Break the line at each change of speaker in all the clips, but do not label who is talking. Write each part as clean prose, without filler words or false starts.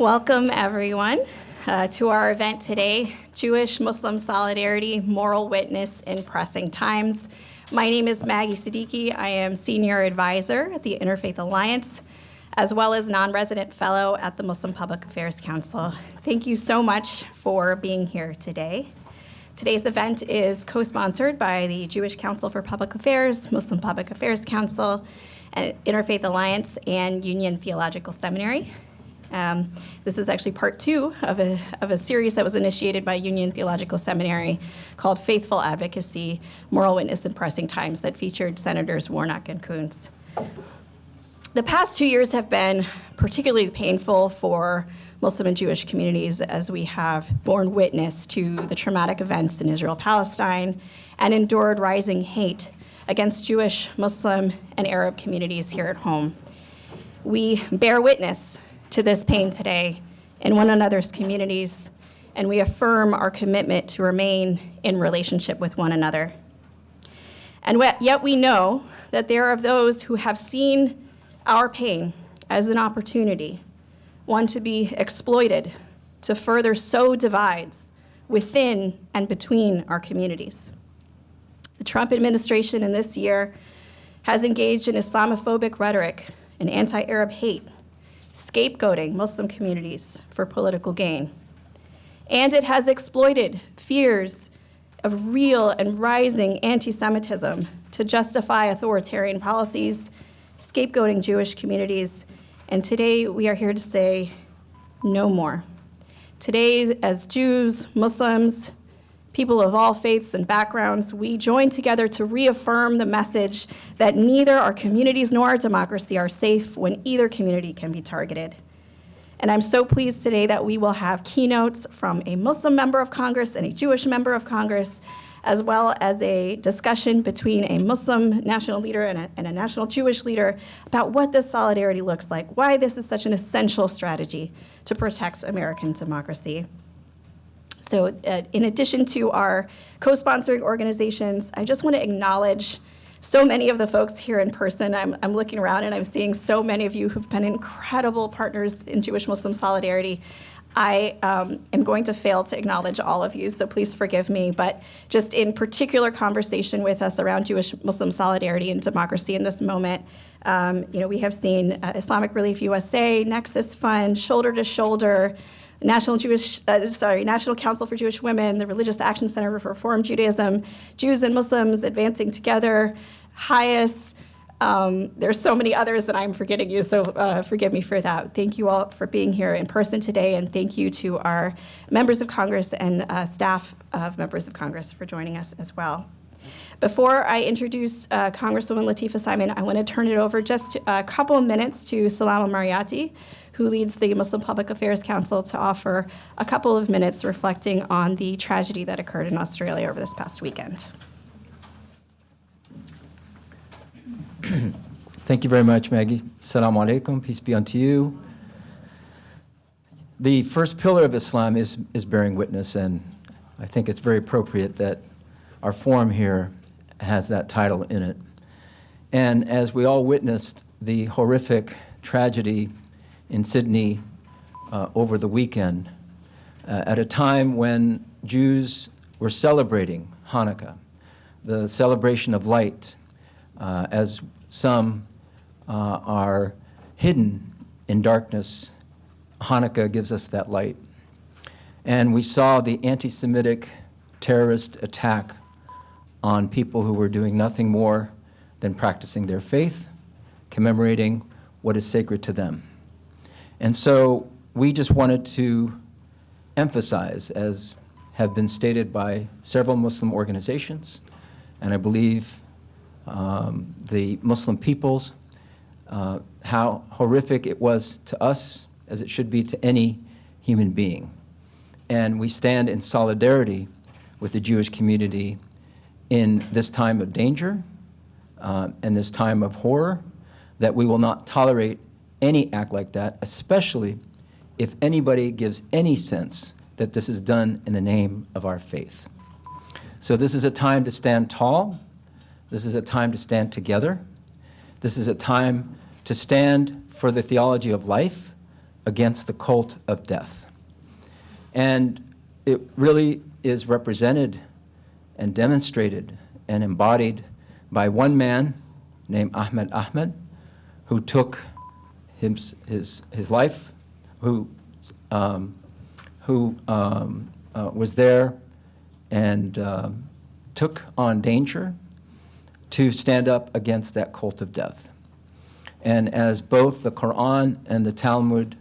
Welcome, everyone, to our event today, Jewish-Muslim Solidarity, Moral Witness in Pressing Times. My name is Maggie Siddiqui. I am Senior Advisor at the Interfaith Alliance, as well as Non-Resident Fellow at the Muslim Public Affairs Council. Thank you so much for being here today. Today's event is co-sponsored by the Jewish Council for Public Affairs, Muslim Public Affairs Council, and Interfaith Alliance, and Union Theological Seminary. This is actually part two of a series that was initiated by Union Theological Seminary called Faithful Advocacy, Moral Witness in Pressing Times that featured Senators Warnock and Coons. The past 2 years have been particularly painful for Muslim and Jewish communities as we have borne witness to the traumatic events in Israel-Palestine and endured rising hate against Jewish, Muslim, and Arab communities here at home. We bear witness to this pain today in one another's communities, and we affirm our commitment to remain in relationship with one another. And yet we know that there are those who have seen our pain as an opportunity, one to be exploited, to further sow divides within and between our communities. The Trump administration in this year has engaged in Islamophobic rhetoric and anti-Arab hate, scapegoating Muslim communities for political gain. And it has exploited fears of real and rising anti-Semitism to justify authoritarian policies, scapegoating Jewish communities. And today we are here to say no more. Today, as Jews, Muslims, people of all faiths and backgrounds, we join together to reaffirm the message that neither our communities nor our democracy are safe when either community can be targeted. And I'm so pleased today that we will have keynotes from a Muslim member of Congress and a Jewish member of Congress, as well as a discussion between a Muslim national leader and a national Jewish leader about what this solidarity looks like, why this is such an essential strategy to protect American democracy. So in addition to our co-sponsoring organizations, I just want to acknowledge so many of the folks here in person. I'm looking around and I'm seeing so many of you who've been incredible partners in Jewish-Muslim solidarity. I am going to fail to acknowledge all of you, so please forgive me. But just in particular conversation with us around Jewish-Muslim solidarity and democracy in this moment, we have seen Islamic Relief USA, Nexus Fund, Shoulder to Shoulder, National Council for Jewish Women, the Religious Action Center for Reform Judaism, Jews and Muslims Advancing Together, HIAS. There's so many others that I'm forgetting you, so forgive me for that. Thank you all for being here in person today, and thank you to our members of Congress and staff of members of Congress for joining us as well. Before I introduce Congresswoman Lateefah Simon, I want to turn it over just a couple of minutes to Salama Mariati, who leads the Muslim Public Affairs Council, to offer a couple of minutes reflecting on the tragedy that occurred in Australia over this past weekend.
Thank you very much, Maggie. Assalamu alaikum, peace be unto you. The first pillar of Islam is bearing witness, and I think it's very appropriate that our forum here has that title in it. And as we all witnessed the horrific tragedy in Sydney over the weekend, at a time when Jews were celebrating Hanukkah, the celebration of light, as some are hidden in darkness, Hanukkah gives us that light. And we saw the anti-Semitic terrorist attack on people who were doing nothing more than practicing their faith, commemorating what is sacred to them. And so we just wanted to emphasize, as have been stated by several Muslim organizations, and I believe the Muslim peoples, how horrific it was to us, as it should be to any human being. And we stand in solidarity with the Jewish community in this time of danger and this time of horror, that we will not tolerate any act like that, especially if anybody gives any sense that this is done in the name of our faith. So this is a time to stand tall. This is a time to stand together. This is a time to stand for the theology of life against the cult of death. And it really is represented and demonstrated and embodied by one man named Ahmed, who took his life, who was there and took on danger to stand up against that cult of death. And as both the Quran and the Talmud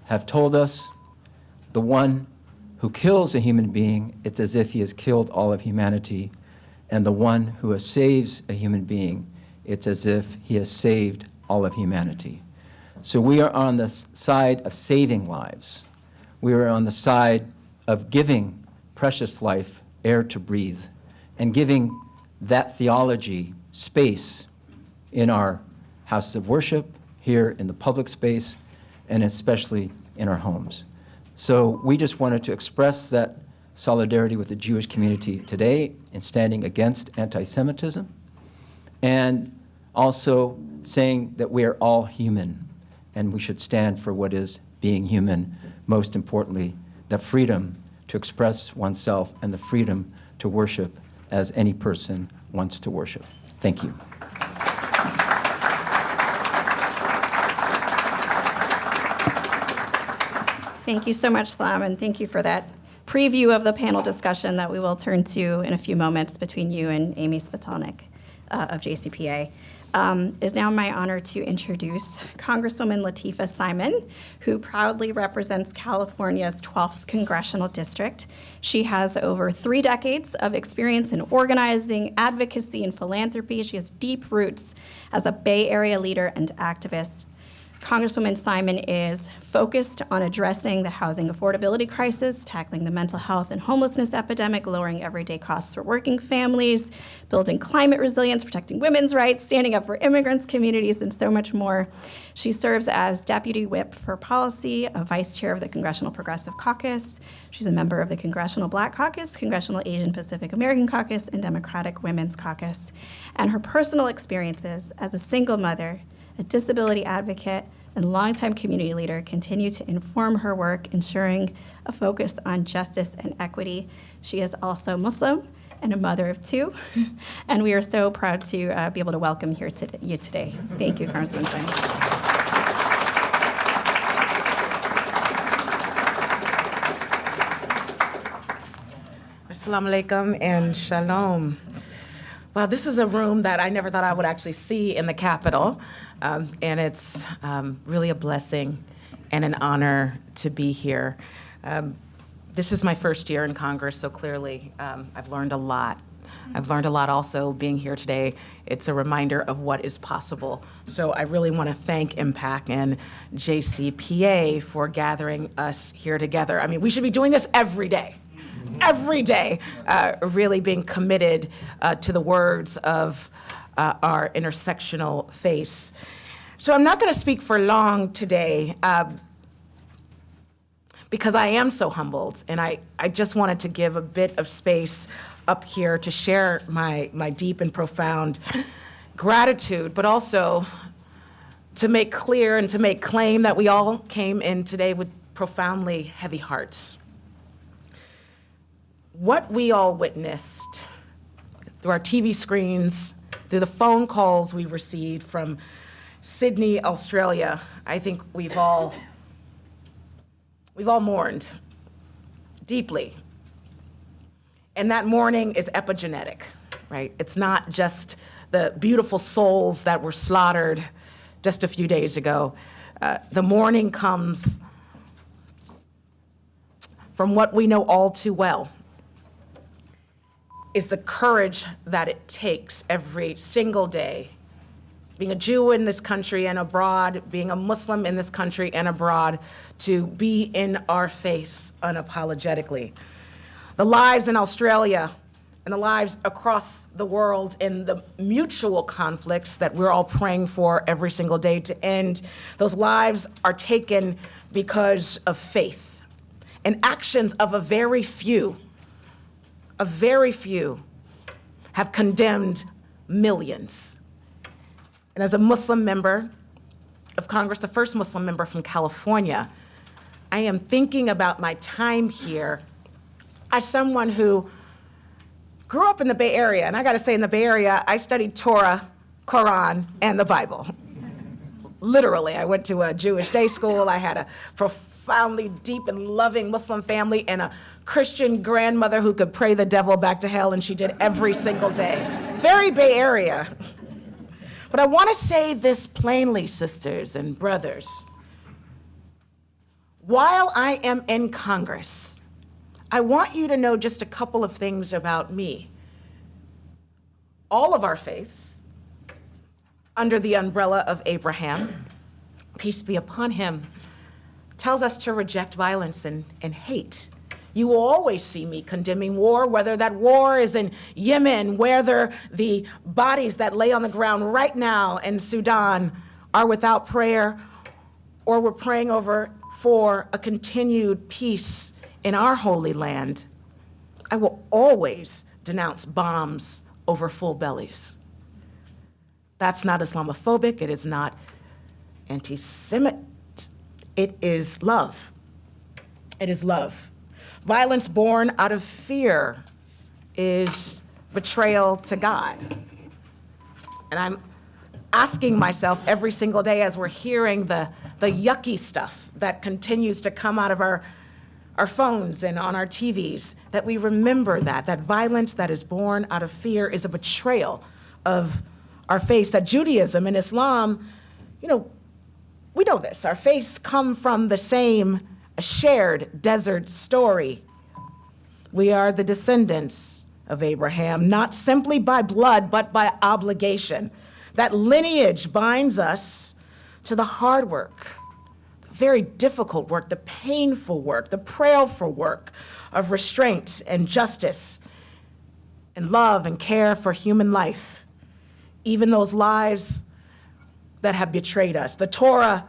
have told us, the one who kills a human being, it's as if he has killed all of humanity. And the one who saves a human being, it's as if he has saved all of humanity. So we are on the side of saving lives. We are on the side of giving precious life air to breathe and giving that theology space in our houses of worship, here in the public space, and especially in our homes. So we just wanted to express that solidarity with the Jewish community today in standing against anti-Semitism, and also saying that we are all human and we should stand for what is being human, most importantly, the freedom to express oneself and the freedom to worship as any person wants to worship. Thank you.
Thank you so much, Salam, and thank you for that preview of the panel discussion that we will turn to in a few moments between you and Amy Spitalnik of JCPA. It is now my honor to introduce Congresswoman Lateefah Simon, who proudly represents California's 12th Congressional District. She has over 3 decades of experience in organizing, advocacy, and philanthropy. She has deep roots as a Bay Area leader and activist. Congresswoman Simon is focused on addressing the housing affordability crisis, tackling the mental health and homelessness epidemic, lowering everyday costs for working families, building climate resilience, protecting women's rights, standing up for immigrants, communities, and so much more. She serves as Deputy Whip for Policy, a Vice Chair of the Congressional Progressive Caucus. She's a member of the Congressional Black Caucus, Congressional Asian Pacific American Caucus, and Democratic Women's Caucus. And her personal experiences as a single mother, a disability advocate, and longtime community leader continue to inform her work, ensuring a focus on justice and equity. She is also Muslim and a mother of 2, and we are so proud to be able to welcome you today. Thank you, Congresswoman Simon.
Assalamu alaikum and shalom. Well, this is a room that I never thought I would actually see in the Capitol, and it's really a blessing and an honor to be here. This is my first year in Congress, so clearly I've learned a lot. I've learned a lot also being here today. It's a reminder of what is possible. So I really want to thank MPAC and JCPA for gathering us here together. I mean, we should be doing this every day. Every day, really being committed to the words of our intersectional face. So I'm not going to speak for long today because I am so humbled, and I just wanted to give a bit of space up here to share my deep and profound gratitude, but also to make clear and to make claim that we all came in today with profoundly heavy hearts. What we all witnessed through our TV screens, through the phone calls we received from Sydney, Australia, I think we've all mourned deeply. And that mourning is epigenetic, right? It's not just the beautiful souls that were slaughtered just a few days ago. The mourning comes from what we know all too well, is the courage that it takes every single day, being a Jew in this country and abroad, being a Muslim in this country and abroad, to be in our face unapologetically. The lives in Australia and the lives across the world in the mutual conflicts that we're all praying for every single day to end, those lives are taken because of faith and actions of a very few have condemned millions. And as a Muslim member of Congress, the first Muslim member from California, I am thinking about my time here as someone who grew up in the Bay Area. And I gotta say, in the Bay Area, I studied Torah, Quran, and the Bible. Literally, I went to a Jewish day school. I had a profoundly deep and loving Muslim family and a Christian grandmother who could pray the devil back to hell, and she did every single day. It's very Bay Area. But I want to say this plainly, sisters and brothers. While I am in Congress, I want you to know just a couple of things about me. All of our faiths, under the umbrella of Abraham, peace be upon him, tells us to reject violence and hate. You will always see me condemning war, whether that war is in Yemen, whether the bodies that lay on the ground right now in Sudan are without prayer, or we're praying for a continued peace in our holy land. I will always denounce bombs over full bellies. That's not Islamophobic, it is not anti-Semitic, it is love. It is love. Violence born out of fear is betrayal to God. And I'm asking myself every single day as we're hearing the yucky stuff that continues to come out of our phones and on our TVs, that we remember that violence that is born out of fear is a betrayal of our faith, that Judaism and Islam, we know this, our faiths come from the same shared desert story. We are the descendants of Abraham, not simply by blood, but by obligation. That lineage binds us to the hard work, the very difficult work, the painful work, the prayerful work of restraint and justice and love and care for human life, even those lives that have betrayed us. The Torah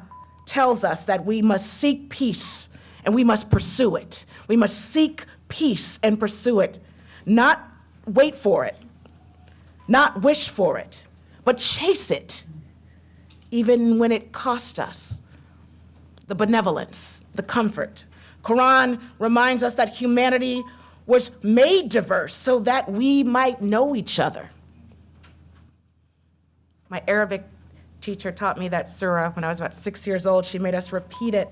tells us that we must seek peace and we must pursue it. We must seek peace and pursue it, not wait for it, not wish for it, but chase it, even when it costs us the benevolence, the comfort. Quran reminds us that humanity was made diverse so that we might know each other. My Arabic teacher taught me that surah when I was about 6 years old. She made us repeat it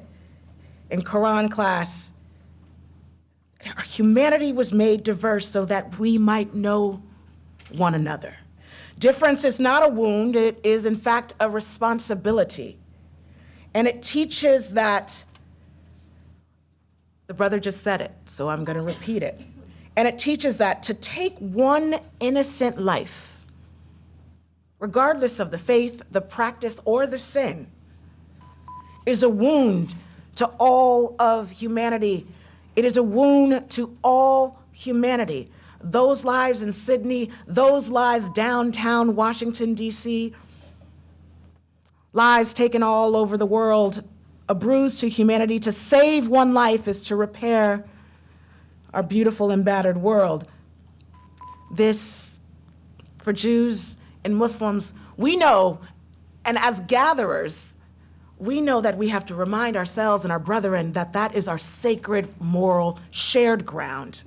in Quran class. Our humanity was made diverse so that we might know one another. Difference is not a wound, it is in fact a responsibility. And it teaches that, the brother just said it, so I'm gonna repeat it. And it teaches that to take one innocent life, regardless of the faith, the practice, or the sin, is a wound to all of humanity. It is a wound to all humanity. Those lives in Sydney, those lives downtown Washington, D.C., lives taken all over the world, a bruise to humanity. To save one life is to repair our beautiful and battered world. This, for Jews and Muslims, we know, and as gatherers, we know that we have to remind ourselves and our brethren that that is our sacred, moral, shared ground.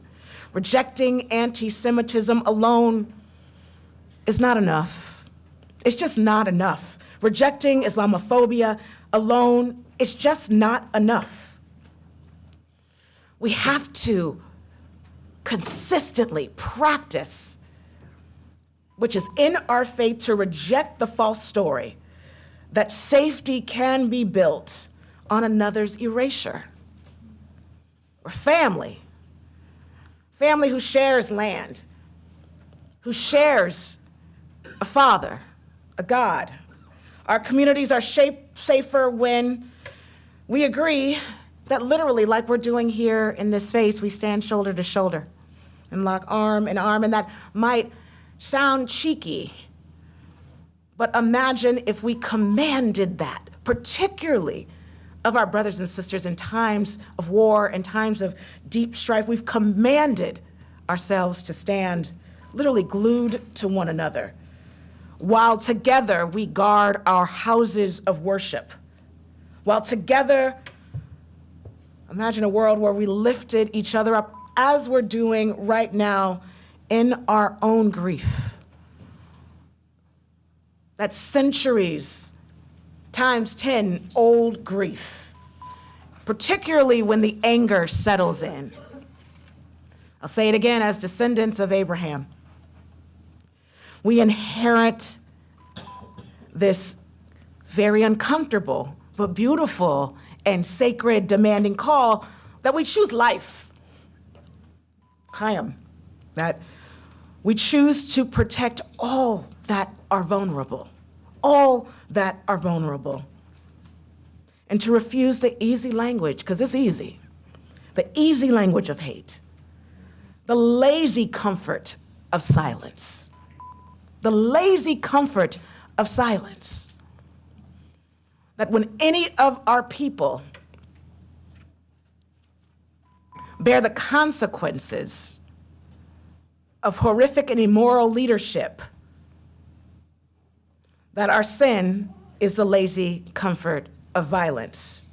Rejecting anti-Semitism alone is not enough. It's just not enough. Rejecting Islamophobia alone is just not enough. We have to consistently practice, which is in our faith, to reject the false story that safety can be built on another's erasure. We're family. Family who shares land, who shares a father, a God. Our communities are safer when we agree that literally, like we're doing here in this space, we stand shoulder to shoulder and lock arm in arm, and that might sound cheeky, but imagine if we commanded that, particularly of our brothers and sisters in times of war and times of deep strife. We've commanded ourselves to stand literally glued to one another, while together we guard our houses of worship, while together Imagine a world where we lifted each other up as we're doing right now in our own grief. That's centuries times 10 old grief, particularly when the anger settles in. I'll say it again, as descendants of Abraham, we inherit this very uncomfortable but beautiful and sacred, demanding call that we choose life. Chaim, that we choose to protect all that are vulnerable, all that are vulnerable, and to refuse the easy language, because it's easy, the easy language of hate, the lazy comfort of silence, the lazy comfort of silence. That when any of our people bear the consequences of horrific and immoral leadership, that our sin is the lazy comfort of violence.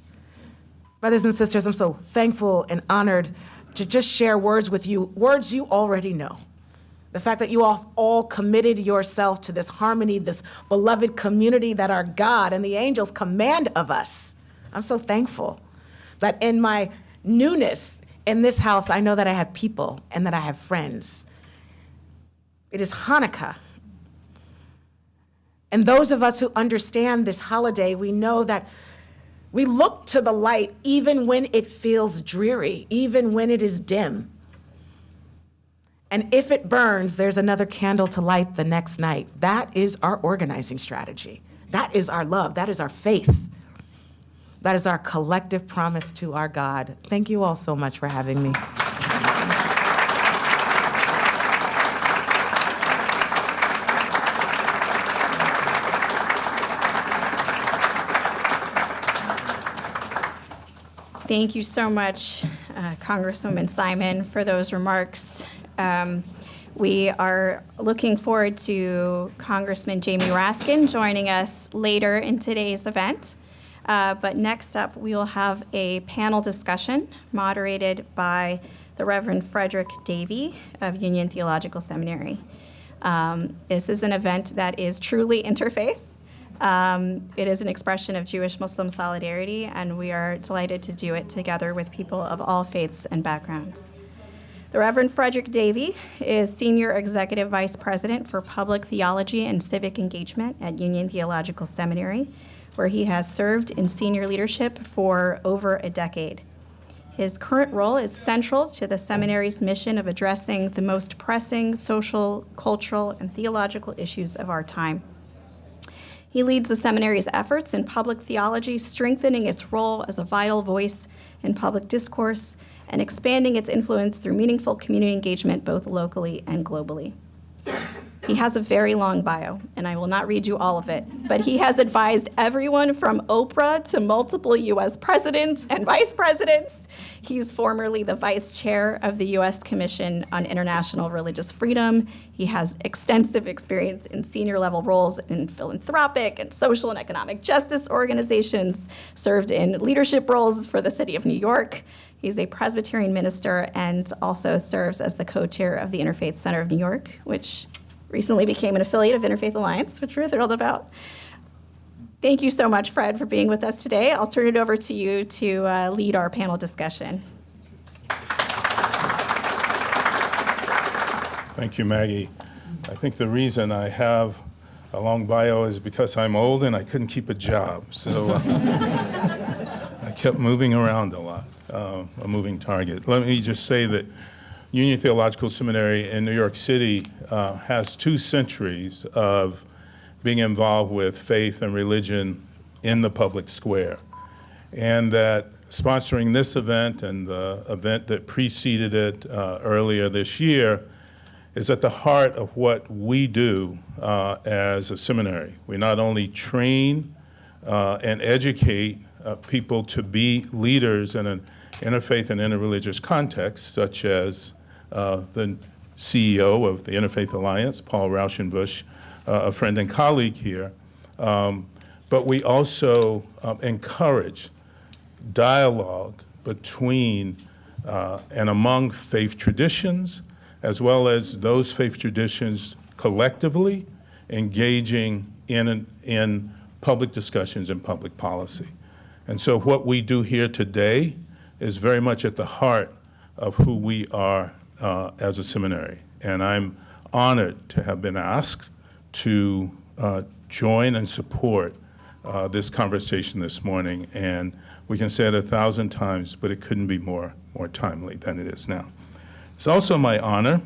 Brothers and sisters, I'm so thankful and honored to just share words with you, words you already know. The fact that you all committed yourself to this harmony, this beloved community that our God and the angels command of us. I'm so thankful that in my newness in this house, I know that I have people and that I have friends. It is Hanukkah. And those of us who understand this holiday, we know that we look to the light even when it feels dreary, even when it is dim. And if it burns, there's another candle to light the next night. That is our organizing strategy. That is our love. That is our faith. That is our collective promise to our God. Thank you all so much for having me.
Thank you so much, Congresswoman Simon, for those remarks. We are looking forward to Congressman Jamie Raskin joining us later in today's event. But next up, we will have a panel discussion moderated by the Reverend Frederick Davey of Union Theological Seminary. This is an event that is truly interfaith. It is an expression of Jewish-Muslim solidarity, and we are delighted to do it together with people of all faiths and backgrounds. The Reverend Frederick Davey is Senior Executive Vice President for Public Theology and Civic Engagement at Union Theological Seminary, where he has served in senior leadership for over a decade. His current role is central to the seminary's mission of addressing the most pressing social, cultural, and theological issues of our time. He leads the seminary's efforts in public theology, strengthening its role as a vital voice in public discourse and expanding its influence through meaningful community engagement both locally and globally. He has a very long bio, and I will not read you all of it, but he has advised everyone from Oprah to multiple U.S. presidents and vice presidents. He's formerly the vice chair of the U.S. Commission on International Religious Freedom. He has extensive experience in senior level roles in philanthropic and social and economic justice organizations, served in leadership roles for the city of New York. He's a Presbyterian minister and also serves as the co-chair of the Interfaith Center of New York, which recently became an affiliate of Interfaith Alliance, which we're thrilled about. Thank you so much, Fred, for being with us today. I'll turn it over to you to lead our panel discussion.
Thank you, Maggie. I think the reason I have a long bio is because I'm old and I couldn't keep a job. So I kept moving around a lot, a moving target. Let me just say that Union Theological Seminary in New York City has 2 centuries of being involved with faith and religion in the public square. And that sponsoring this event and the event that preceded it earlier this year is at the heart of what we do as a seminary. We not only train and educate people to be leaders in an interfaith and interreligious context, such as the CEO of the Interfaith Alliance, Paul Rauschenbusch, a friend and colleague here. But we also encourage dialogue between and among faith traditions, as well as those faith traditions collectively engaging in public discussions and public policy. And so what we do here today is very much at the heart of who we are as a seminary. And I'm honored to have been asked to join and support this conversation this morning. And we can say it 1,000 times, but it couldn't be more timely than it is now. It's also my honor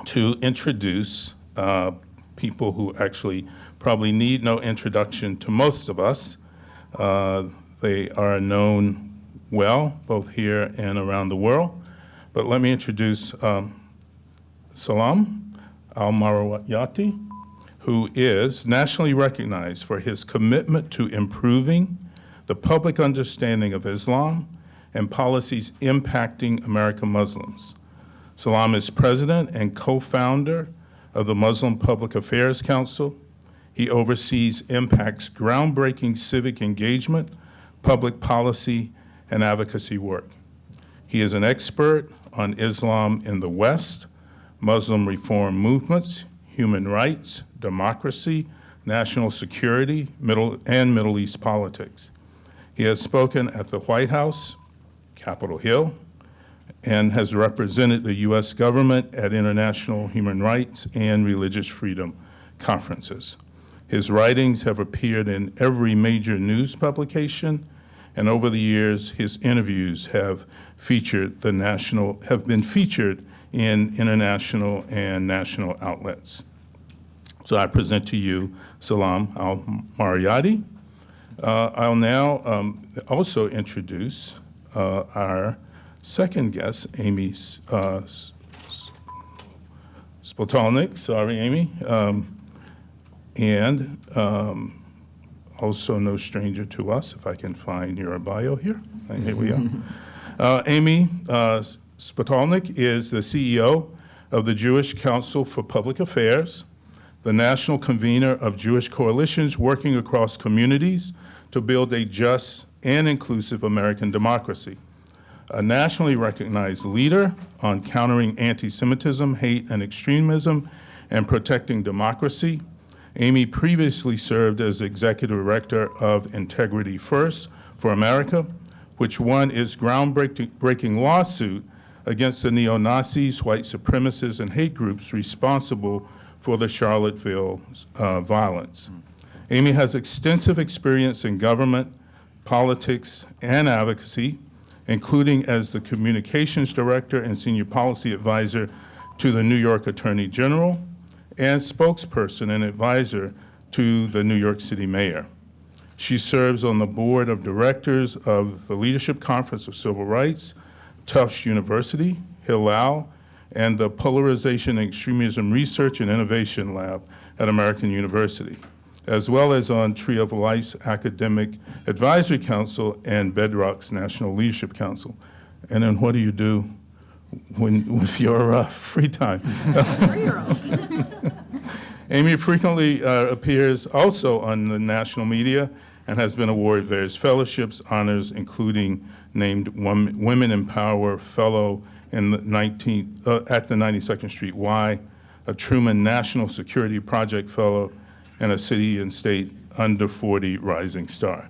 to introduce people who actually probably need no introduction to most of us. They are known well, both here and around the world. But let me introduce Salam al-Marwayati, who is nationally recognized for his commitment to improving the public understanding of Islam and policies impacting American Muslims. Salam is president and co-founder of the Muslim Public Affairs Council. He oversees MPAC's groundbreaking civic engagement, public policy, and advocacy work. He is an expert on Islam in the West, Muslim reform movements, human rights, democracy, national security, Middle East politics. He has spoken at the White House, Capitol Hill, and has represented the U.S. government at international human rights and religious freedom conferences. His writings have appeared in every major news publication, and over the years, his interviews have been featured in international and national outlets. So I present to you Salam al-Marwayati. I'll now also introduce our second guest, Amy Spotalnik. Sorry, Amy. And also no stranger to us, if I can find your bio here. Here we are. Amy Spotalnik is the CEO of the Jewish Council for Public Affairs, the national convener of Jewish coalitions working across communities to build a just and inclusive American democracy. A nationally recognized leader on countering antisemitism, hate, and extremism, and protecting democracy. Amy previously served as executive director of Integrity First for America, which won its groundbreaking lawsuit against the neo-Nazis, white supremacists, and hate groups responsible for the Charlottesville violence. Amy has extensive experience in government, politics, and advocacy, including as the communications director and senior policy advisor to the New York Attorney General and spokesperson and advisor to the New York City mayor. She serves on the board of directors of the Leadership Conference of Civil Rights, Tufts University, Hillel, and the Polarization and Extremism Research and Innovation Lab at American University, as well as on Tree of Life's Academic Advisory Council and Bedrock's National Leadership Council. And then what do you do with your free time?
3-year-old.
Amy frequently appears also on the national media and has been awarded various fellowships, honors, including named Women in Power Fellow in the at the 92nd Street Y, a Truman National Security Project Fellow, and a City and State Under 40 Rising Star.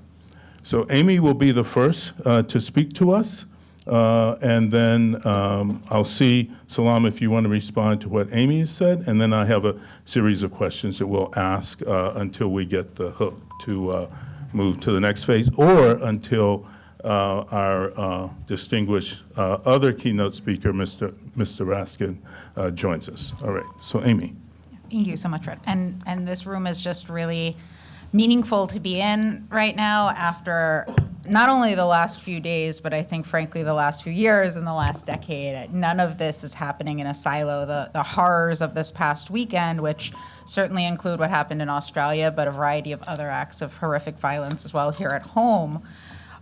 So Amy will be the first to speak to us, and then I'll see, Salam, if you want to respond to what Amy has said, and then I have a series of questions that we'll ask until we get the hook to move to the next phase, or until our distinguished other keynote speaker, Mr. Raskin, joins us. All right, so Amy.
Thank you so much, Fred. And this room is just really meaningful to be in right now after not only the last few days, but I think, frankly, the last few years and the last decade. None of this is happening in a silo. The horrors of this past weekend, which certainly include what happened in Australia, but a variety of other acts of horrific violence as well here at home,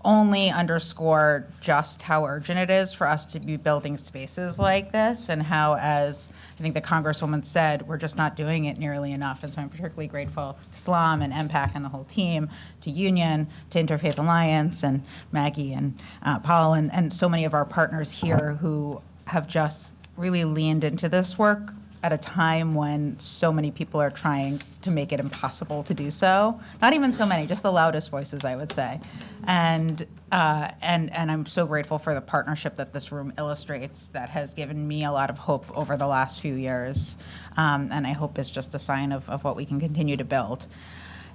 only underscore just how urgent it is for us to be building spaces like this, and how, as I think the Congresswoman said, we're just not doing it nearly enough. And so I'm particularly grateful to Islam and MPAC and the whole team, to Union, to Interfaith Alliance, and Maggie and Paul, and so many of our partners here who have just really leaned into this work at a time when so many people are trying to make it impossible to do so. Not even so many, just the loudest voices, I would say. And I'm so grateful for the partnership that this room illustrates, that has given me a lot of hope over the last few years, and I hope is just a sign of what we can continue to build.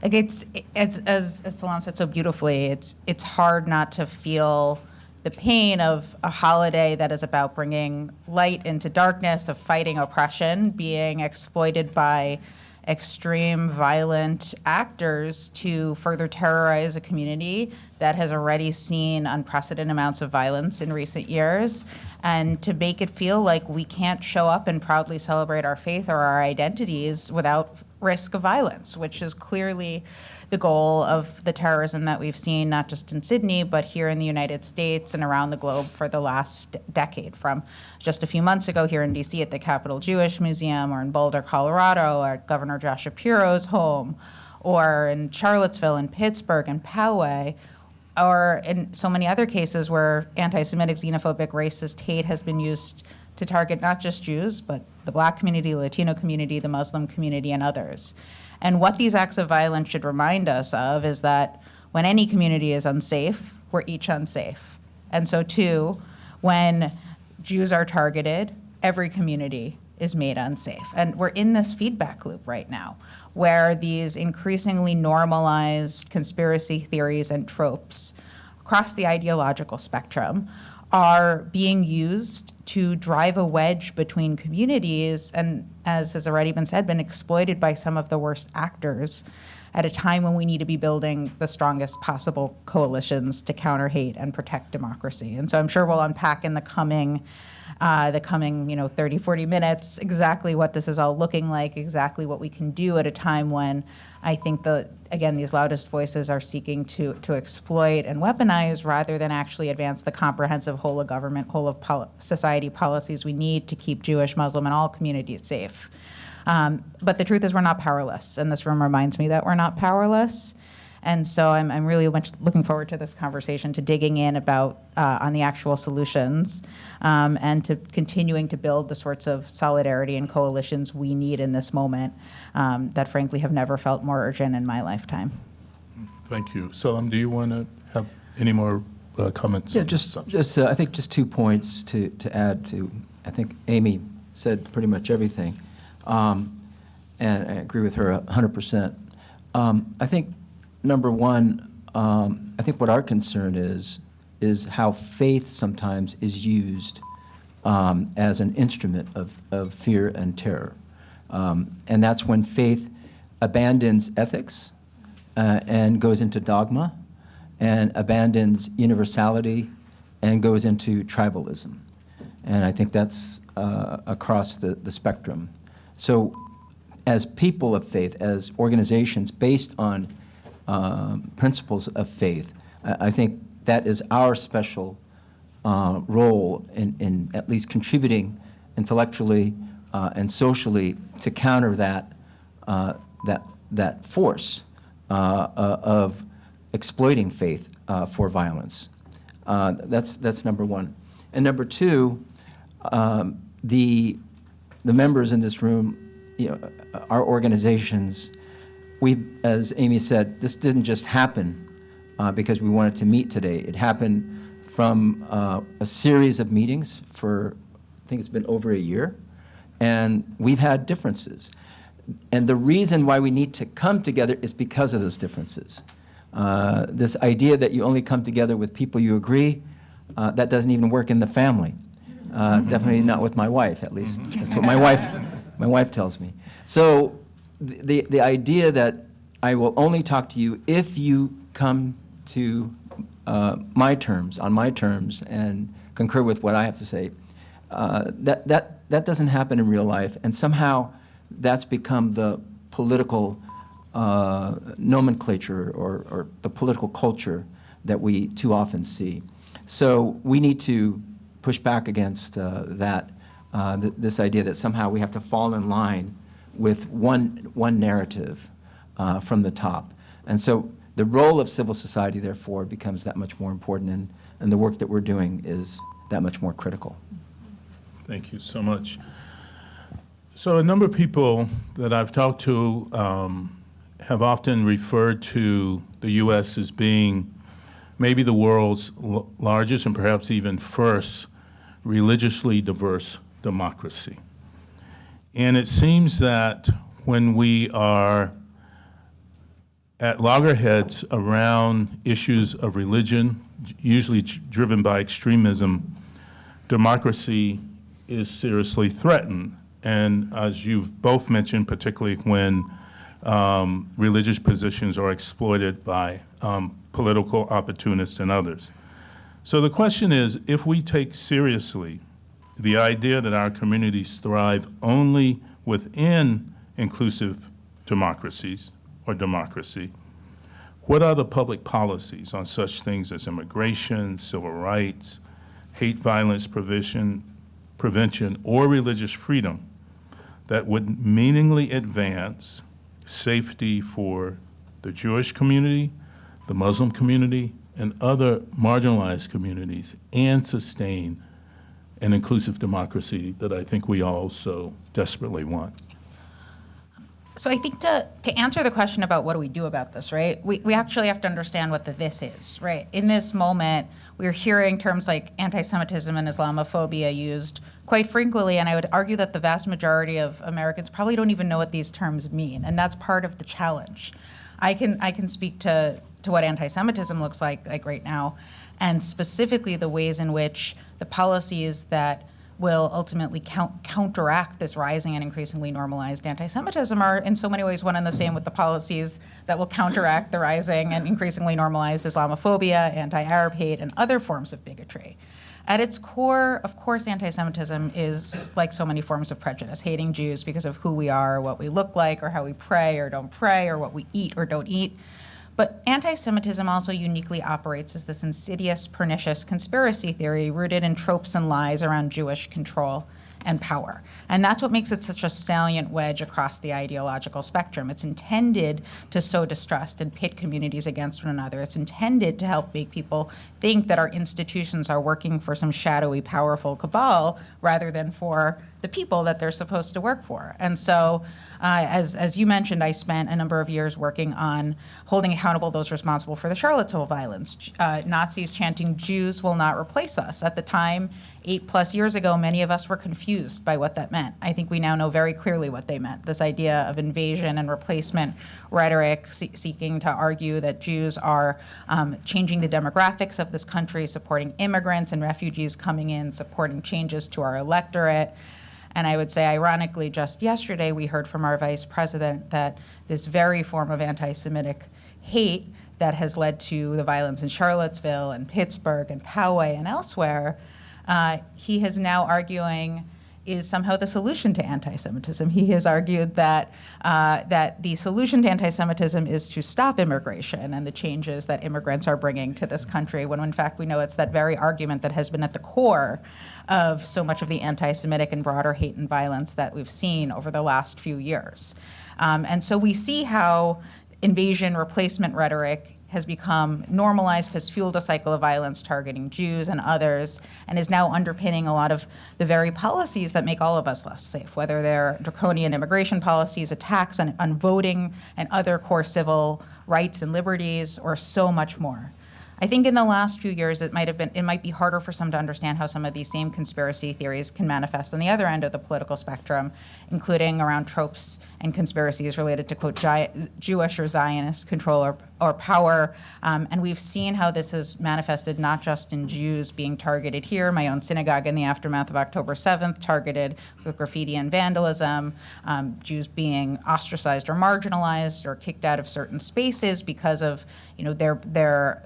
Like it's as Salam said so beautifully, it's hard not to feel the pain of a holiday that is about bringing light into darkness, of fighting oppression, being exploited by extreme violent actors to further terrorize a community that has already seen unprecedented amounts of violence in recent years, and to make it feel like we can't show up and proudly celebrate our faith or our identities without risk of violence, which is clearly the goal of the terrorism that we've seen, not just in Sydney, but here in the United States and around the globe for the last decade, from just a few months ago here in DC at the Capitol Jewish Museum, or in Boulder, Colorado, or at Governor Josh Shapiro's home, or in Charlottesville and Pittsburgh and Poway, or in so many other cases where anti-Semitic, xenophobic, racist hate has been used to target not just Jews, but the Black community, Latino community, the Muslim community, and others. And what these acts of violence should remind us of is that when any community is unsafe, we're each unsafe. And so too, when Jews are targeted, every community is made unsafe. And we're in this feedback loop right now, where these increasingly normalized conspiracy theories and tropes across the ideological spectrum are being used to drive a wedge between communities, and, as has already been said, been exploited by some of the worst actors at a time when we need to be building the strongest possible coalitions to counter hate and protect democracy. And so I'm sure we'll unpack in the coming 30, 40 minutes exactly what this is all looking like, exactly what we can do at a time when I think these loudest voices are seeking to exploit and weaponize rather than actually advance the comprehensive whole of government, whole of society policies we need to keep Jewish, Muslim, and all communities safe. But the truth is we're not powerless, and this room reminds me that we're not powerless. And so I'm really much looking forward to this conversation, to digging in about on the actual solutions, and to continuing to build the sorts of solidarity and coalitions we need in this moment that frankly have never felt more urgent in my lifetime.
Thank you. Salam, do you want to have any more comments?
Yeah, I think just 2 points to add to. I think Amy said pretty much everything, and I agree with her 100%. I think number one, I think what our concern is how faith sometimes is used as an instrument of fear and terror. And that's when faith abandons ethics and goes into dogma, and abandons universality and goes into tribalism. And I think that's across the spectrum. So as people of faith, as organizations based on principles of faith, I think that is our special role in at least contributing intellectually and socially to counter that force of exploiting faith for violence. That's number one. And number two, the members in this room, our organizations, we, as Amy said, this didn't just happen because we wanted to meet today. It happened from a series of meetings for, I think it's been over a year, and we've had differences. And the reason why we need to come together is because of those differences. This idea that you only come together with people you agree, that doesn't even work in the family. Definitely not with my wife, at least. That's what my wife tells me. So the idea that I will only talk to you if you come to my terms, on my terms, and concur with what I have to say, that doesn't happen in real life, and somehow that's become the political nomenclature or the political culture that we too often see. So we need to push back against this idea that somehow we have to fall in line with one narrative from the top. And so the role of civil society, therefore, becomes that much more important, and the work that we're doing is that much more critical.
Thank you so much. So a number of people that I've talked to have often referred to the U.S. as being maybe the world's largest and perhaps even first religiously diverse democracy. And it seems that when we are at loggerheads around issues of religion, usually driven by extremism, democracy is seriously threatened. And as you've both mentioned, particularly when religious positions are exploited by political opportunists and others. So the question is, if we take seriously the idea that our communities thrive only within inclusive democracies or democracy, what are the public policies on such things as immigration, civil rights, hate violence prevention, or religious freedom that would meaningfully advance safety for the Jewish community, the Muslim community, and other marginalized communities, and sustain an inclusive democracy that I think we all so desperately want?
So I think to answer the question about what do we do about this, right, we actually have to understand what the this is, right? In this moment, we're hearing terms like anti-Semitism and Islamophobia used quite frequently, and I would argue that the vast majority of Americans probably don't even know what these terms mean, and that's part of the challenge. I can speak to what anti-Semitism looks like right now, and specifically the ways in which the policies that will ultimately counteract this rising and increasingly normalized anti-Semitism are in so many ways one and the same with the policies that will counteract the rising and increasingly normalized Islamophobia, anti-Arab hate, and other forms of bigotry. At its core, of course, anti-Semitism is like so many forms of prejudice, hating Jews because of who we are, what we look like, or how we pray or don't pray, or what we eat or don't eat. But anti-Semitism also uniquely operates as this insidious, pernicious conspiracy theory rooted in tropes and lies around Jewish control and power. And that's what makes it such a salient wedge across the ideological spectrum. It's intended to sow distrust and pit communities against one another. It's intended to help make people think that our institutions are working for some shadowy, powerful cabal rather than for the people that they're supposed to work for. And so, as you mentioned, I spent a number of years working on holding accountable those responsible for the Charlottesville violence. Nazis chanting, "Jews will not replace us." At the time, 8+ years ago, many of us were confused by what that meant. I think we now know very clearly what they meant. This idea of invasion and replacement rhetoric seeking to argue that Jews are changing the demographics of this country, supporting immigrants and refugees coming in, supporting changes to our electorate. And I would say, ironically, just yesterday we heard from our vice president that this very form of anti-Semitic hate that has led to the violence in Charlottesville and Pittsburgh and Poway and elsewhere, he is now arguing is somehow the solution to anti-Semitism. He has argued that the solution to anti-Semitism is to stop immigration and the changes that immigrants are bringing to this country, when in fact we know it's that very argument that has been at the core of so much of the anti-Semitic and broader hate and violence that we've seen over the last few years. And so we see how invasion replacement rhetoric has become normalized, has fueled a cycle of violence targeting Jews and others, and is now underpinning a lot of the very policies that make all of us less safe, whether they're draconian immigration policies, attacks on voting and other core civil rights and liberties, or so much more. I think in the last few years, it might be harder for some to understand how some of these same conspiracy theories can manifest on the other end of the political spectrum, including around tropes and conspiracies related to, quote, Jewish or Zionist control or power. And we've seen how this has manifested not just in Jews being targeted here. My own synagogue in the aftermath of October 7th targeted with graffiti and vandalism, Jews being ostracized or marginalized or kicked out of certain spaces because of their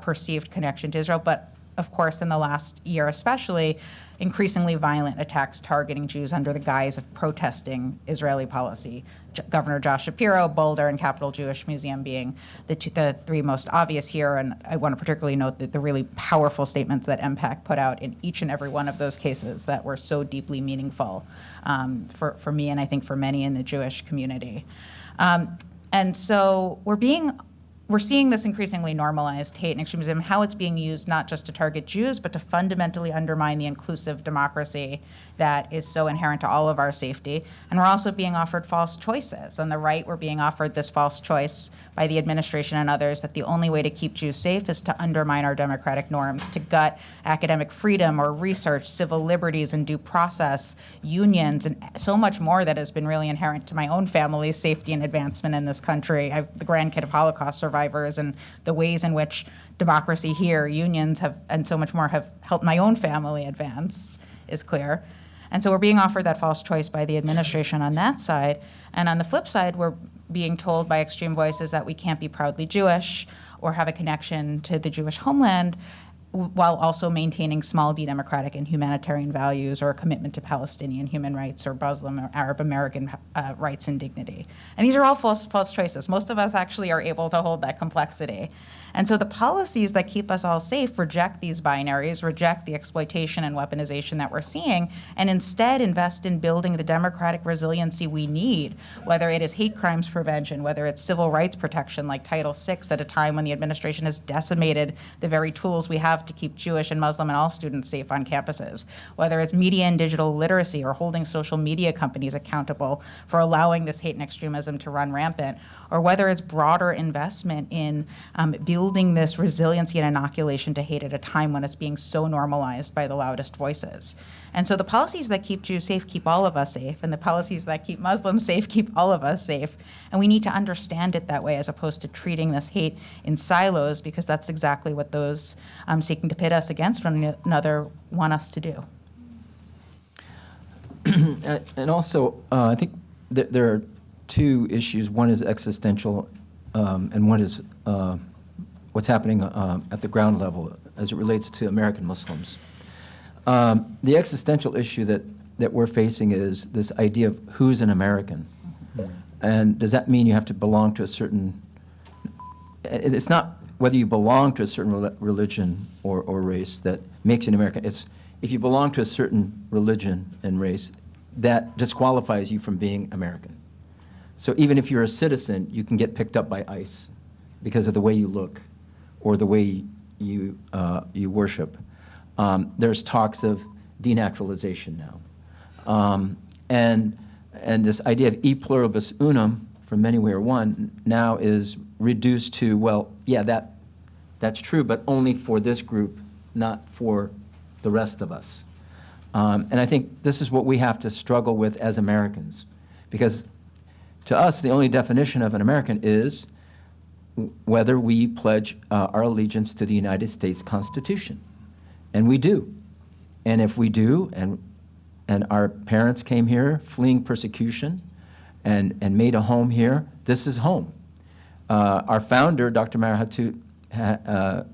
perceived connection to Israel. But of course, in the last year especially, increasingly violent attacks targeting Jews under the guise of protesting Israeli policy. Governor Josh Shapiro, Boulder, and Capitol Jewish Museum being the three most obvious here. And I want to particularly note that the really powerful statements that MPAC put out in each and every one of those cases that were so deeply meaningful for me and I think for many in the Jewish community. And so we're seeing this increasingly normalized hate and extremism, how it's being used not just to target Jews, but to fundamentally undermine the inclusive democracy that is so inherent to all of our safety. And we're also being offered false choices. On the right, we're being offered this false choice by the administration and others that the only way to keep Jews safe is to undermine our democratic norms, to gut academic freedom or research, civil liberties and due process, unions, and so much more that has been really inherent to my own family's safety and advancement in this country. I'm the grandkid of Holocaust survivors, and the ways in which democracy here, unions have, and so much more have helped my own family advance is clear. And so we're being offered that false choice by the administration on that side. And on the flip side, we're being told by extreme voices that we can't be proudly Jewish or have a connection to the Jewish homeland while also maintaining small d democratic and humanitarian values or a commitment to Palestinian human rights or Muslim or Arab American rights and dignity. And these are all false choices. Most of us actually are able to hold that complexity. And so the policies that keep us all safe reject these binaries, reject the exploitation and weaponization that we're seeing, and instead invest in building the democratic resiliency we need, whether it is hate crimes prevention, whether it's civil rights protection like Title VI at a time when the administration has decimated the very tools we have to keep Jewish and Muslim and all students safe on campuses, whether it's media and digital literacy or holding social media companies accountable for allowing this hate and extremism to run rampant, or whether it's broader investment in building this resiliency and inoculation to hate at a time when it's being so normalized by the loudest voices. And so the policies that keep Jews safe keep all of us safe, and the policies that keep Muslims safe keep all of us safe. And we need to understand it that way as opposed to treating this hate in silos, because that's exactly what those seeking to pit us against one another want us to do.
And also, I think there are two issues. One is existential, and one is what's happening at the ground level as it relates to American Muslims. The existential issue that we're facing is this idea of who's an American. And does that mean you have to belong to a certain, it's not whether you belong to a certain religion or race that makes you an American. It's if you belong to a certain religion and race, that disqualifies you from being American. So even if you're a citizen, you can get picked up by ICE because of the way you look or the way you worship. There's talks of denaturalization now. And this idea of e pluribus unum, from many we are one, now is reduced to, well, yeah, that's true, but only for this group, not for the rest of us. And I think this is what we have to struggle with as Americans, because to us, the only definition of an American is whether we pledge our allegiance to the United States Constitution. And we do. And if we do, and our parents came here fleeing persecution and made a home here, this is home. Our founder, Dr. Marhatu,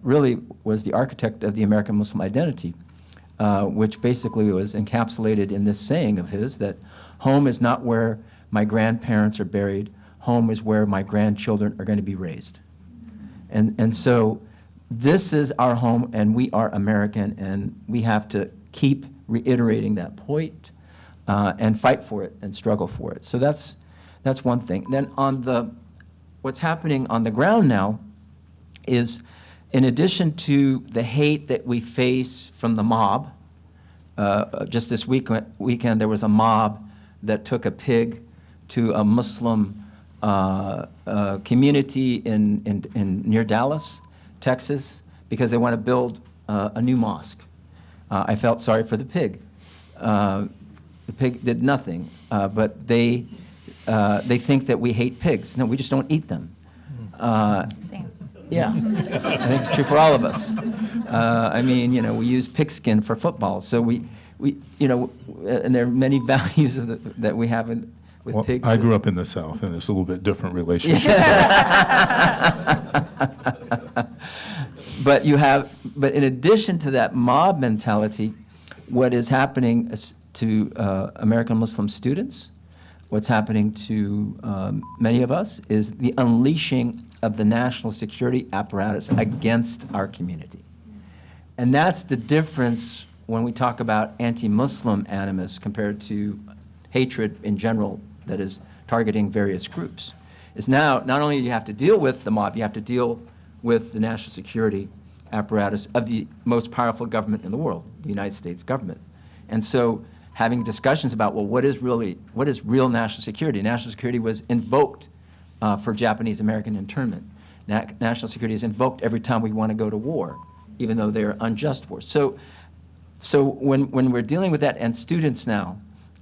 really was the architect of the American Muslim identity, which basically was encapsulated in this saying of his that home is not where my grandparents are buried, home is where my grandchildren are going to be raised. And so this is our home, and we are American, and we have to keep reiterating that point and fight for it and struggle for it. So that's one thing. Then on what's happening on the ground now is, in addition to the hate that we face from the mob, just this weekend there was a mob that took a pig to a Muslim community in near Dallas, Texas, because they want to build a new mosque. I felt sorry for the pig. The pig did nothing, but they think that we hate pigs. No, we just don't eat them.
Same.
Yeah, I think it's true for all of us. I mean, we use pigskin for football, so we and there are many values that we have with pigs.
I grew up in the South, and it's a little bit different relationship.
but in addition to that mob mentality, what is happening to American Muslim students, what's happening to many of us, is the unleashing of the national security apparatus against our community. And that's the difference when we talk about anti-Muslim animus compared to hatred in general that is targeting various groups. Is now, not only do you have to deal with the mob, you have to deal with the national security apparatus of the most powerful government in the world, the United States government. And so having discussions about, well, what is real national security? National security was invoked for Japanese American internment. National security is invoked every time we want to go to war, even though they're unjust wars. So when we're dealing with that, and students now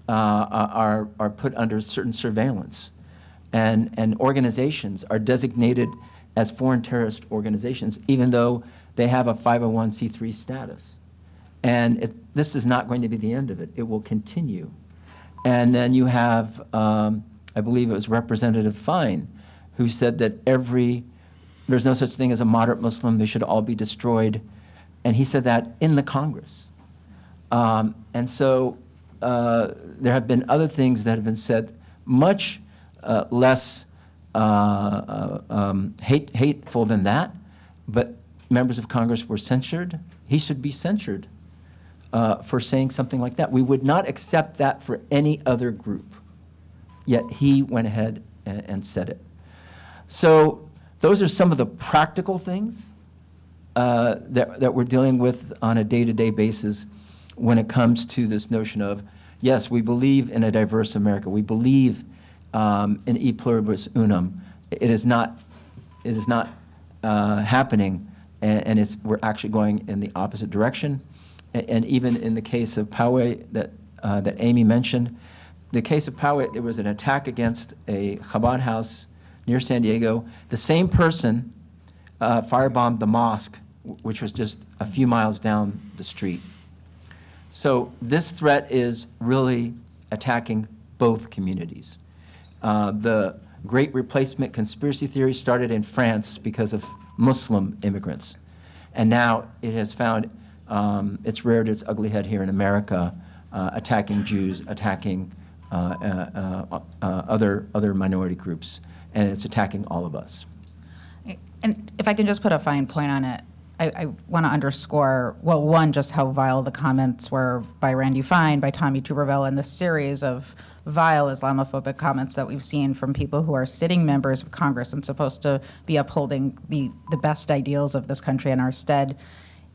are put under certain surveillance, and organizations are designated as foreign terrorist organizations, even though they have a 501c3 status. And this is not going to be the end of it. It will continue. And then you have, I believe it was Representative Fine, who said that there's no such thing as a moderate Muslim, they should all be destroyed. And he said that in the Congress. And so there have been other things that have been said, much less hateful than that, but members of Congress were censured. He should be censured for saying something like that. We would not accept that for any other group, yet he went ahead and said it. So those are some of the practical things that we're dealing with on a day-to-day basis when it comes to this notion of, yes, we believe in a diverse America. We believe in e pluribus unum. It is not happening, and we're actually going in the opposite direction. And even in the case of Poway that Amy mentioned, the case of Poway, it was an attack against a Chabad house near San Diego. The same person firebombed the mosque, which was just a few miles down the street. So this threat is really attacking both communities. The Great Replacement conspiracy theory started in France because of Muslim immigrants. And now it has found it's reared its ugly head here in America, attacking Jews, attacking other minority groups, and it's attacking all of us.
And if I can just put a fine point on it, I want to underscore, well, one, just how vile the comments were by Randy Fine, by Tommy Tuberville, and the series of vile Islamophobic comments that we've seen from people who are sitting members of Congress and supposed to be upholding the best ideals of this country and are instead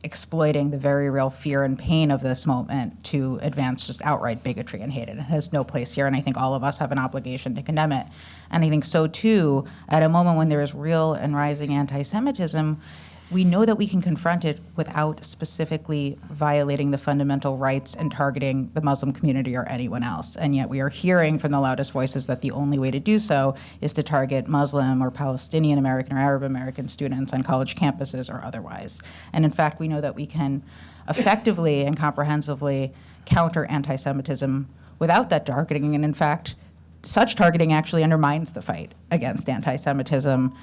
exploiting the very real fear and pain of this moment to advance just outright bigotry and hate. It has no place here, and I think all of us have an obligation to condemn it. And I think so, too, at a moment when there is real and rising anti-Semitism, we know that we can confront it without specifically violating the fundamental rights and targeting the Muslim community or anyone else. And yet we are hearing from the loudest voices that the only way to do so is to target Muslim or Palestinian American or Arab American students on college campuses or otherwise. And in fact, we know that we can effectively and comprehensively counter anti-Semitism without that targeting. And in fact, such targeting actually undermines the fight against anti-Semitism,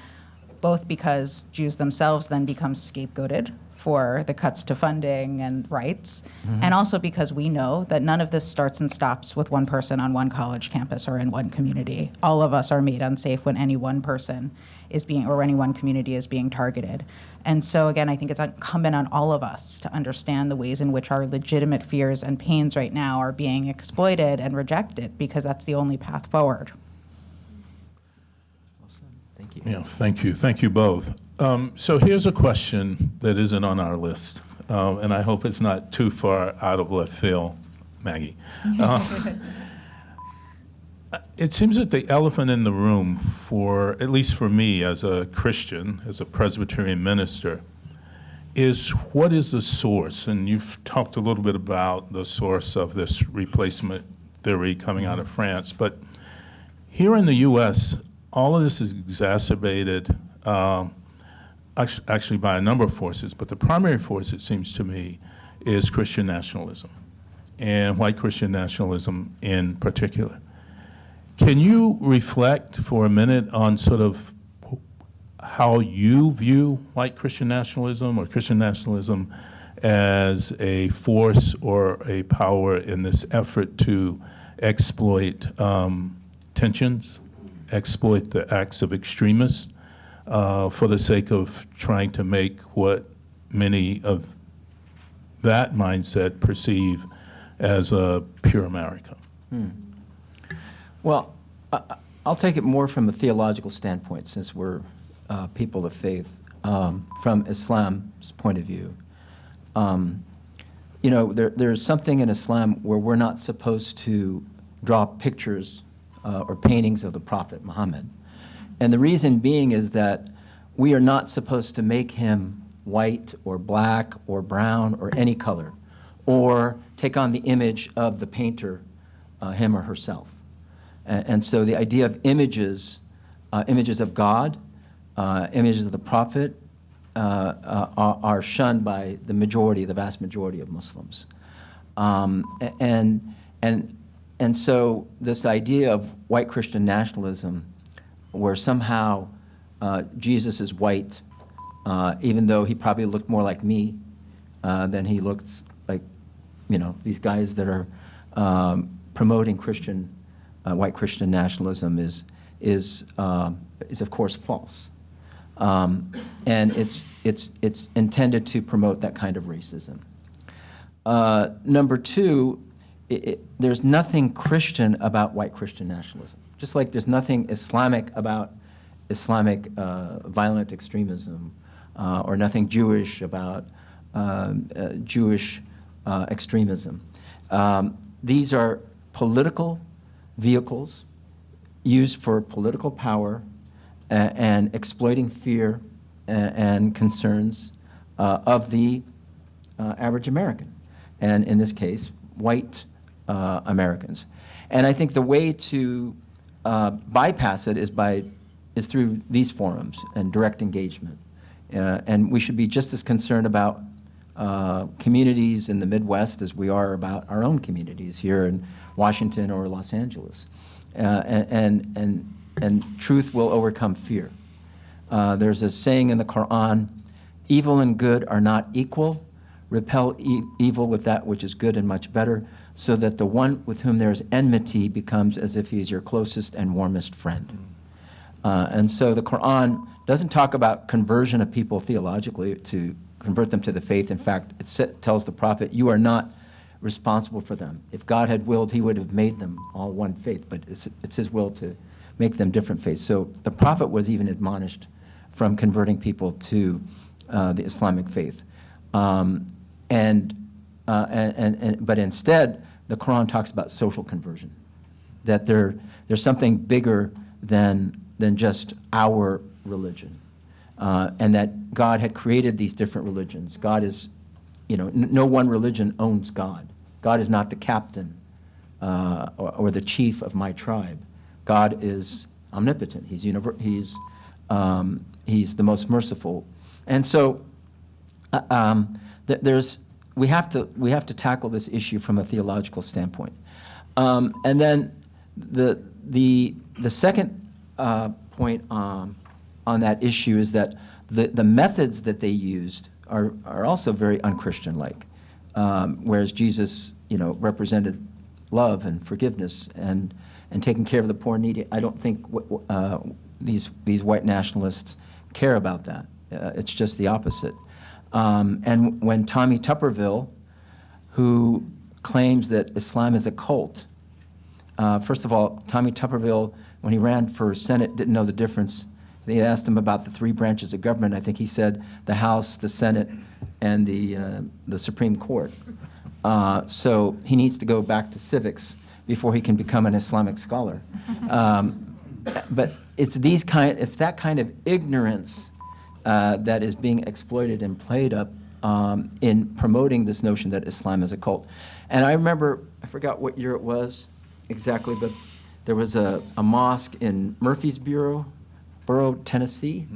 both because Jews themselves then become scapegoated for the cuts to funding and rights, and also because we know that none of this starts and stops with one person on one college campus or in one community. All of us are made unsafe when any one person is being, or any one community is being targeted. And so again, I think it's incumbent on all of us to understand the ways in which our legitimate fears and pains right now are being exploited and rejected, because that's the only path forward.
Thank you.
Yeah, thank you. Thank you both. So here's a question that isn't on our list, and I hope it's not too far out of left field, Maggie. It seems that the elephant in the room, at least for me as a Christian, as a Presbyterian minister, is what is the source? And you've talked a little bit about the source of this replacement theory coming out of France, but here in the U.S., all of this is exacerbated actually by a number of forces, but the primary force, it seems to me, is Christian nationalism, and white Christian nationalism in particular. Can you reflect for a minute on sort of how you view white Christian nationalism or Christian nationalism as a force or a power in this effort to exploit tensions, exploit the acts of extremists for the sake of trying to make what many of that mindset perceive as a pure America.
Well, I'll take it more from a theological standpoint, since we're people of faith, from Islam's point of view. You know, there's something in Islam where we're not supposed to draw pictures or paintings of the Prophet Muhammad. And the reason being is that we are not supposed to make him white or black or brown or any color, or take on the image of the painter, him or herself. And so the idea of images, images of God, images of the Prophet, are shunned by the vast majority of Muslims. And so this idea of white Christian nationalism, where somehow Jesus is white, even though he probably looked more like me than he looked like, you know, these guys that are promoting white Christian nationalism is of course false. And it's intended to promote that kind of racism. Number two, there's nothing Christian about white Christian nationalism. Just like there's nothing Islamic about Islamic violent extremism, or nothing Jewish about Jewish extremism. These are political vehicles used for political power and exploiting fear and concerns of the average American, and in this case, white Americans. And I think the way to bypass it is through these forums and direct engagement. And we should be just as concerned about communities in the Midwest as we are about our own communities here in Washington or Los Angeles. And truth will overcome fear. There's a saying in the Quran, evil and good are not equal. Repel evil with that which is good and much better, so that the one with whom there is enmity becomes as if he is your closest and warmest friend. And so the Quran doesn't talk about conversion of people theologically to convert them to the faith. In fact, it tells the prophet, you are not responsible for them. If God had willed, he would have made them all one faith, but it's his will to make them different faiths. So the prophet was even admonished from converting people to the Islamic faith. But instead, the Quran talks about social conversion, that there's something bigger than just our religion, and that God had created these different religions. God is, no one religion owns God. God is not the captain or the chief of my tribe. God is omnipotent. He's the most merciful, and so we have to tackle this issue from a theological standpoint. And then the second point on that issue is that the methods that they used are also very unchristian-like. Whereas Jesus, represented love and forgiveness and taking care of the poor and needy, I don't think these white nationalists care about that. It's just the opposite. And when Tommy Tuberville, who claims that Islam is a cult, first of all, Tommy Tuberville, when he ran for Senate, didn't know the difference. They asked him about the three branches of government. I think he said the House, the Senate, and the Supreme Court. So he needs to go back to civics before he can become an Islamic scholar. But it's that kind of ignorance that is being exploited and played up in promoting this notion that Islam is a cult. And I remember, I forgot what year it was exactly, but there was a mosque in Murfreesboro, Tennessee,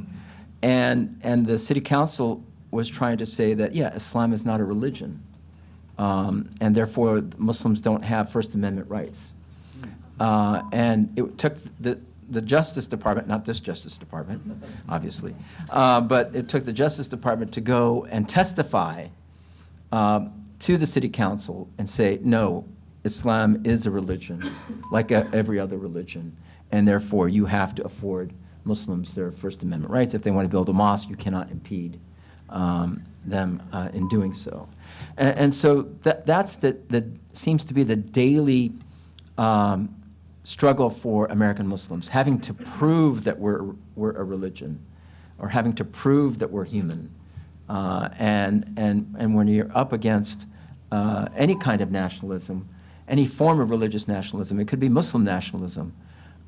and the city council was trying to say that, Islam is not a religion, and therefore Muslims don't have First Amendment rights. And it took the Justice Department, not this Justice Department, obviously, but it took the Justice Department to go and testify to the city council and say, no, Islam is a religion like every other religion, and therefore you have to afford Muslims their First Amendment rights. If they want to build a mosque, you cannot impede them in doing so. And so that's the seems to be the daily struggle for American Muslims, having to prove that we're a religion, or having to prove that we're human. And when you're up against any kind of nationalism, any form of religious nationalism, it could be Muslim nationalism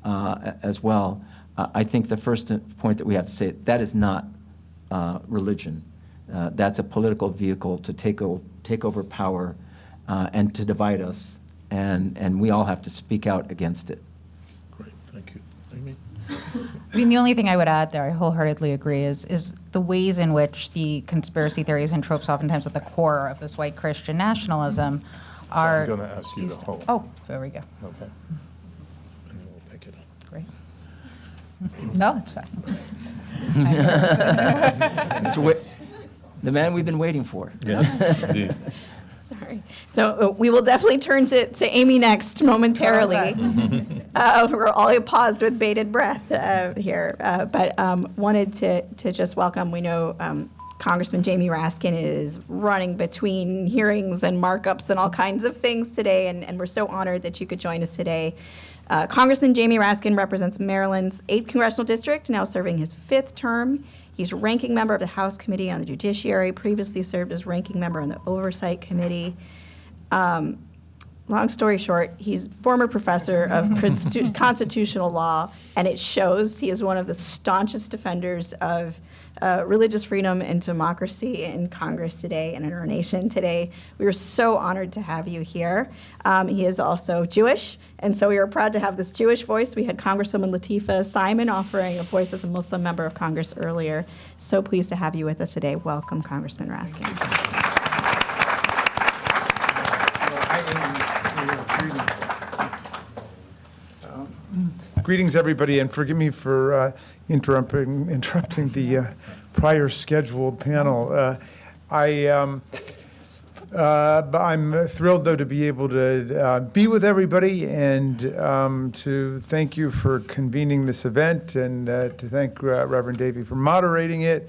as well. I think the first point that we have to say, that is not religion. That's a political vehicle to take over power and to divide us, and we all have to speak out against it.
Great, thank you. Amy?
I mean, the only thing I would add there, I wholeheartedly agree, is the ways in which the conspiracy theories and tropes oftentimes at the core of this white Christian nationalism are...
So I'm going to ask you to hold.
Oh, there we go.
Okay. And then we'll pick it up.
Great. No, it's fine.
The man we've been waiting for.
Yes, indeed.
Sorry. So we will definitely turn to Amy next momentarily. We're all paused with bated breath here, but wanted to just welcome. We know Congressman Jamie Raskin is running between hearings and markups and all kinds of things today, and we're so honored that you could join us today. Congressman Jamie Raskin represents Maryland's 8th Congressional District, now serving his 5th term. He's ranking member of the House Committee on the Judiciary, previously served as ranking member on the Oversight Committee. Long story short, he's former professor of constitutional law, and it shows. He is one of the staunchest defenders of religious freedom and democracy in Congress today and in our nation today. We are so honored to have you here. He is also Jewish, and so we are proud to have this Jewish voice. We had Congresswoman Lateefah Simon offering a voice as a Muslim member of Congress earlier. So pleased to have you with us today. Welcome, Congressman Raskin.
Greetings, everybody, and forgive me for interrupting the prior scheduled panel. I'm thrilled, though, to be able to be with everybody and to thank you for convening this event, and to thank Reverend Davey for moderating it.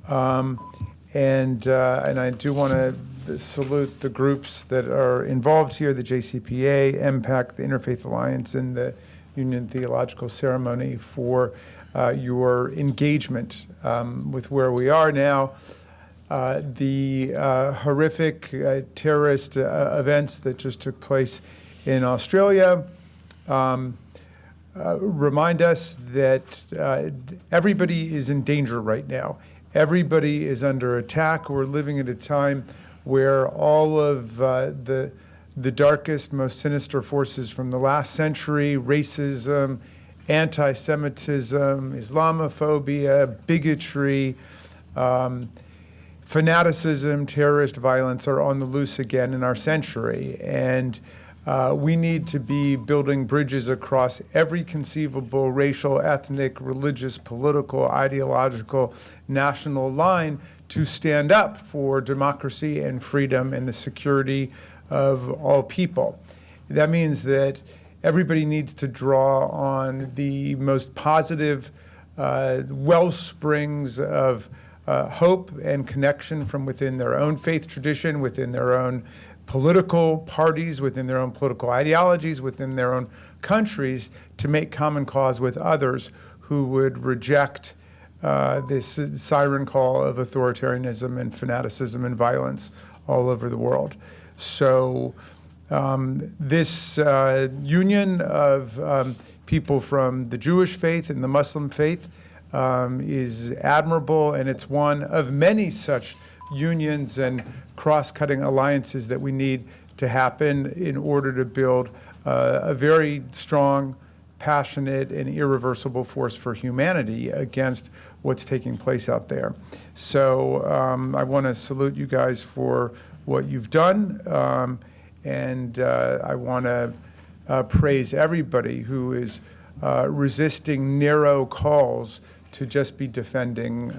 And I do want to salute the groups that are involved here: the JCPA, MPAC, the Interfaith Alliance, and the Union Theological Ceremony for your engagement with where we are now. The horrific terrorist events that just took place in Australia remind us that everybody is in danger right now. Everybody is under attack. We're living at a time where all of the darkest, most sinister forces from the last century, racism, antisemitism, Islamophobia, bigotry, fanaticism, terrorist violence are on the loose again in our century. And we need to be building bridges across every conceivable racial, ethnic, religious, political, ideological, national line to stand up for democracy and freedom and the security of all people. That means that everybody needs to draw on the most positive well springs of hope and connection from within their own faith tradition, within their own political parties, within their own political ideologies, within their own countries, to make common cause with others who would reject this siren call of authoritarianism and fanaticism and violence all over the world. So this union of people from the Jewish faith and the Muslim faith is admirable, and it's one of many such unions and cross-cutting alliances that we need to happen in order to build a very strong, passionate, and irreversible force for humanity against what's taking place out there. So I want to salute you guys for what you've done, and I want to praise everybody who is resisting narrow calls to just be defending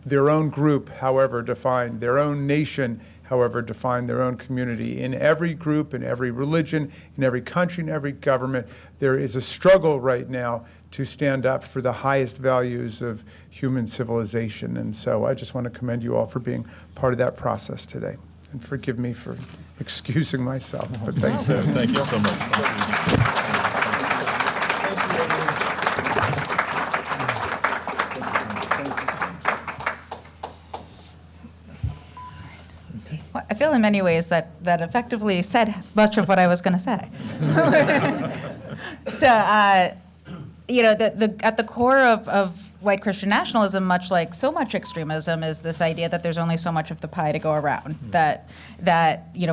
their own group, however defined, their own nation, however defined, their own community. In every group, in every religion, in every country, in every government, there is a struggle right now to stand up for the highest values of human civilization. And so I just want to commend you all for being part of that process today. And forgive me for excusing myself, but thanks for
Thank you so much.
Well, I feel in many ways that effectively said much of what I was going to say. So, at the core of white Christian nationalism, much like so much extremism, is this idea that there's only so much of the pie to go around. That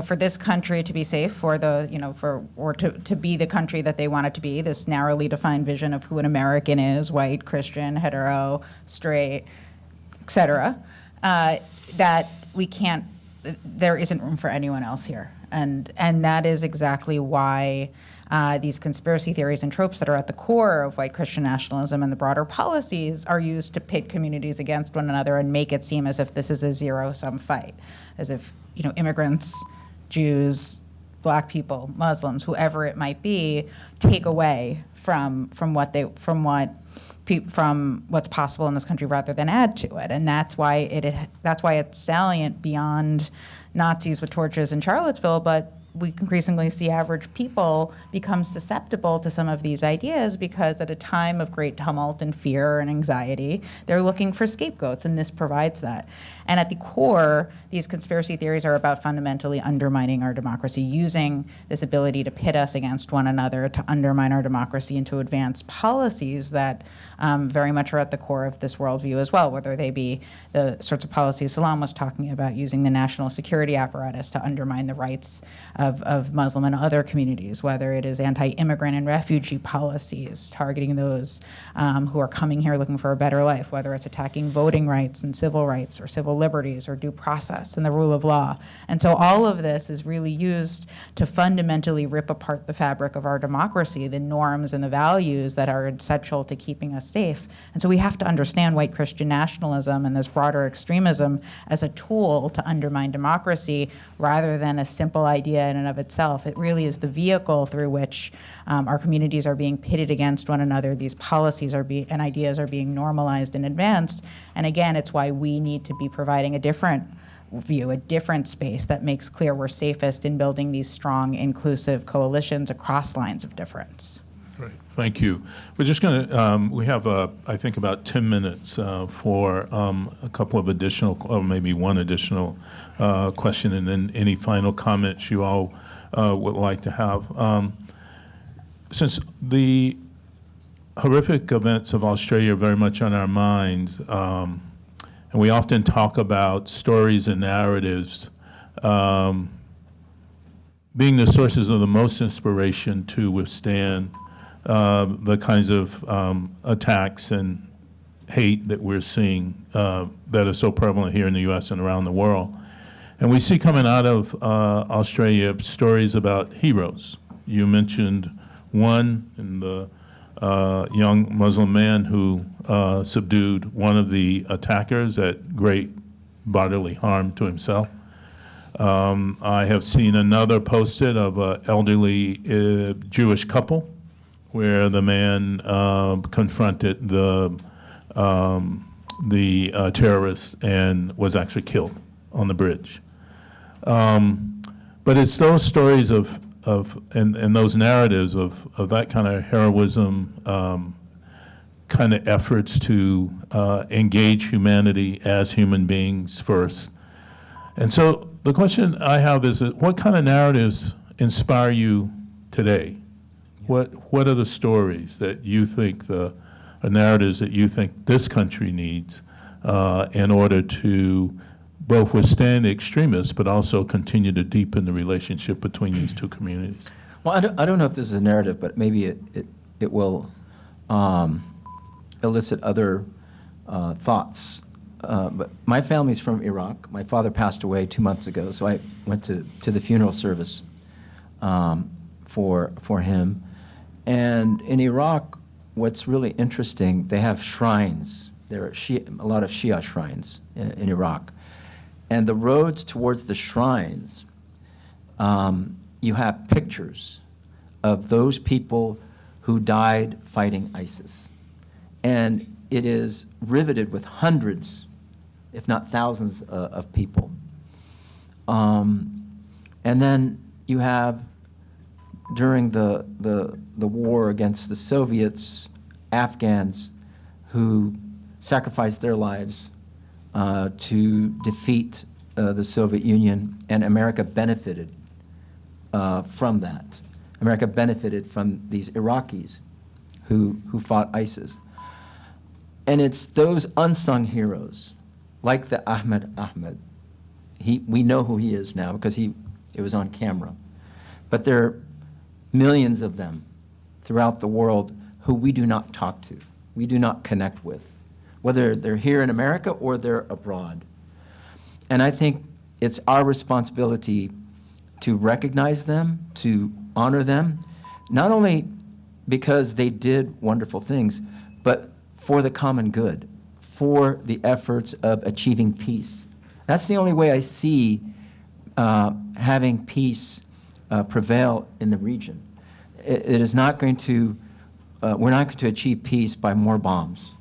for this country to be safe, to be the country that they want it to be, this narrowly defined vision of who an American is, white, Christian, hetero, straight, etc., that we can't. There isn't room for anyone else here, and that is exactly why these conspiracy theories and tropes that are at the core of white Christian nationalism and the broader policies are used to pit communities against one another and make it seem as if this is a zero-sum fight, as if immigrants, Jews, Black people, Muslims, whoever it might be, take away from what's possible in this country rather than add to it. And that's why it's salient beyond Nazis with torches in Charlottesville, but we increasingly see average people become susceptible to some of these ideas because at a time of great tumult and fear and anxiety, they're looking for scapegoats, and this provides that. And at the core, these conspiracy theories are about fundamentally undermining our democracy, using this ability to pit us against one another to undermine our democracy and to advance policies that very much are at the core of this worldview as well, whether they be the sorts of policies Salam was talking about, using the national security apparatus to undermine the rights of Muslim and other communities, whether it is anti-immigrant and refugee policies targeting those who are coming here looking for a better life, whether it's attacking voting rights and civil rights or civil liberties or due process and the rule of law. And so all of this is really used to fundamentally rip apart the fabric of our democracy, the norms and the values that are essential to keeping us safe. And so we have to understand white Christian nationalism and this broader extremism as a tool to undermine democracy rather than a simple idea in and of itself. It really is the vehicle through which our communities are being pitted against one another. These policies and ideas are being normalized and advanced. And again, it's why we need to be providing a different view, a different space that makes clear we're safest in building these strong, inclusive coalitions across lines of difference.
Great, thank you. We're just going to, we have, I think, about 10 minutes for a couple of additional, or maybe one additional question, and then any final comments you all would like to have. Since the horrific events of Australia are very much on our minds, and we often talk about stories and narratives being the sources of the most inspiration to withstand the kinds of attacks and hate that we're seeing that are so prevalent here in the U.S. and around the world. And we see coming out of Australia stories about heroes. You mentioned one in the young Muslim man who subdued one of the attackers at great bodily harm to himself. I have seen another posted of an elderly Jewish couple where the man confronted the terrorist and was actually killed on the bridge. But it's those stories and those narratives of that kind of heroism, kind of efforts to engage humanity as human beings first. And so the question I have is, what kind of narratives inspire you today? What are the stories that you think, the narratives that you think this country needs in order to both withstand the extremists, but also continue to deepen the relationship between these two communities?
Well, I don't know if this is a narrative, but maybe it will elicit other thoughts. But my family's from Iraq. My father passed away 2 months ago, so I went to the funeral service for him. And in Iraq, what's really interesting, they have shrines. There are a lot of Shia shrines in Iraq. And the roads towards the shrines, you have pictures of those people who died fighting ISIS. And it is riveted with hundreds, if not thousands, of people. And then you have, during the war against the Soviets, Afghans who sacrificed their lives to defeat the Soviet Union, and America benefited from that. America benefited from these Iraqis who fought ISIS. And it's those unsung heroes, like the Ahmed. We know who he is now because it was on camera. But there are millions of them throughout the world who we do not talk to, we do not connect with, whether they're here in America or they're abroad. And I think it's our responsibility to recognize them, to honor them, not only because they did wonderful things, but for the common good, for the efforts of achieving peace. That's the only way I see having peace prevail in the region. It is not going to, we're not going to achieve peace by more bombs,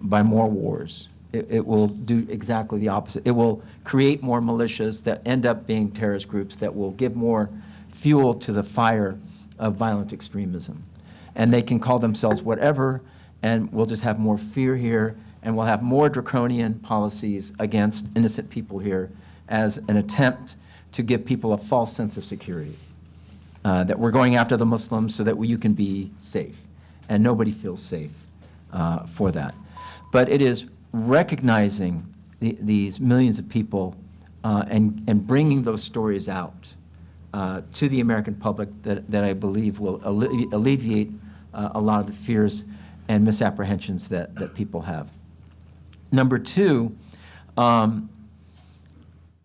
by more wars. It will do exactly the opposite. It will create more militias that end up being terrorist groups that will give more fuel to the fire of violent extremism. And they can call themselves whatever, and we'll just have more fear here, and we'll have more draconian policies against innocent people here as an attempt to give people a false sense of security. That we're going after the Muslims so that you can be safe. And nobody feels safe for that. But it is recognizing these millions of people and bringing those stories out to the American public that I believe will alleviate a lot of the fears and misapprehensions that people have. Number two,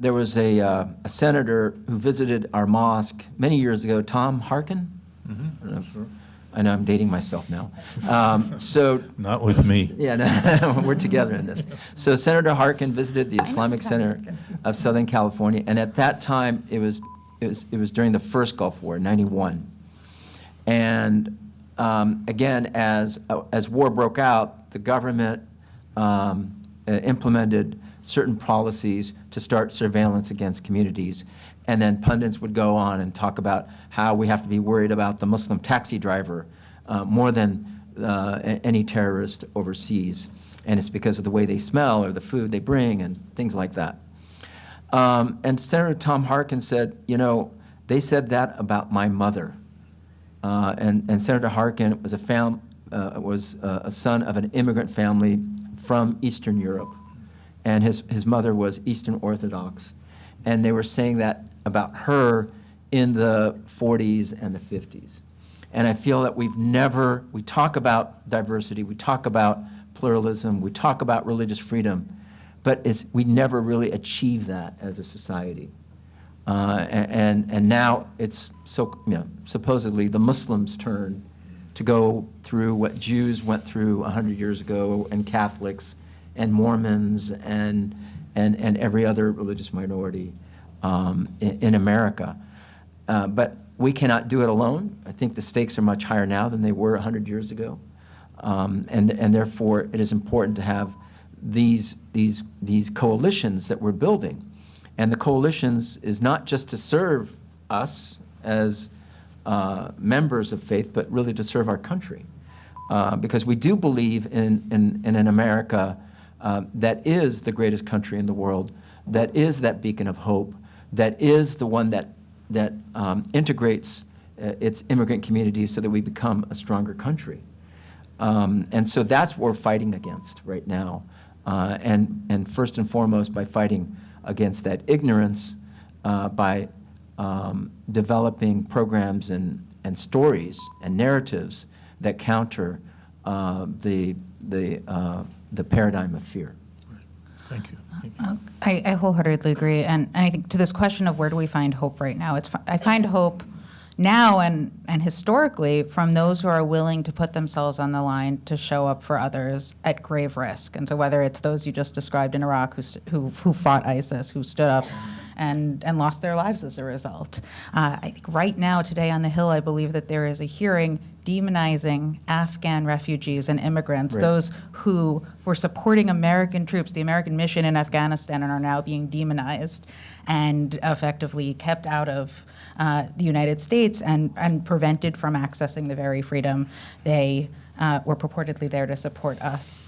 there was a senator who visited our mosque many years ago, Tom Harkin. Mm-hmm. I know I'm dating myself now.
Not with me.
Yeah, no, we're together in this. So Senator Harkin visited the Islamic Center of Southern California, and at that time it was during the first Gulf War, '91. And again, as war broke out, the government implemented certain policies to start surveillance against communities. And then pundits would go on and talk about how we have to be worried about the Muslim taxi driver more than any terrorist overseas. And it's because of the way they smell or the food they bring and things like that. And Senator Tom Harkin said, you know, they said that about my mother. And Senator Harkin was a son of an immigrant family from Eastern Europe. And his mother was Eastern Orthodox. And they were saying that about her in the 40s and the 50s. And I feel that we talk about diversity, we talk about pluralism, we talk about religious freedom, but we never really achieve that as a society. And now it's supposedly the Muslims' turn to go through what Jews went through 100 years ago, and Catholics, and Mormons, and every other religious minority in America. But we cannot do it alone. I think the stakes are much higher now than they were 100 years ago. And therefore, it is important to have these coalitions that we're building. And the coalitions is not just to serve us as members of faith, but really to serve our country. Because we do believe in an America that is the greatest country in the world, that is that beacon of hope, that is the one that integrates its immigrant communities so that we become a stronger country. And so that's what we're fighting against right now. And first and foremost, by fighting against that ignorance, by developing programs and stories and narratives that counter the paradigm of fear.
Thank you.
I wholeheartedly agree, and I think to this question of where do we find hope right now, I find hope now and historically from those who are willing to put themselves on the line to show up for others at grave risk. And so whether it's those you just described in Iraq who fought ISIS, who stood up and lost their lives as a result. I think right now, today on the Hill, I believe that there is a hearing demonizing Afghan refugees and immigrants,
Right.
those who were supporting American troops, the American mission in Afghanistan, and are now being demonized and effectively kept out of the United States and prevented from accessing the very freedom they were purportedly there to support us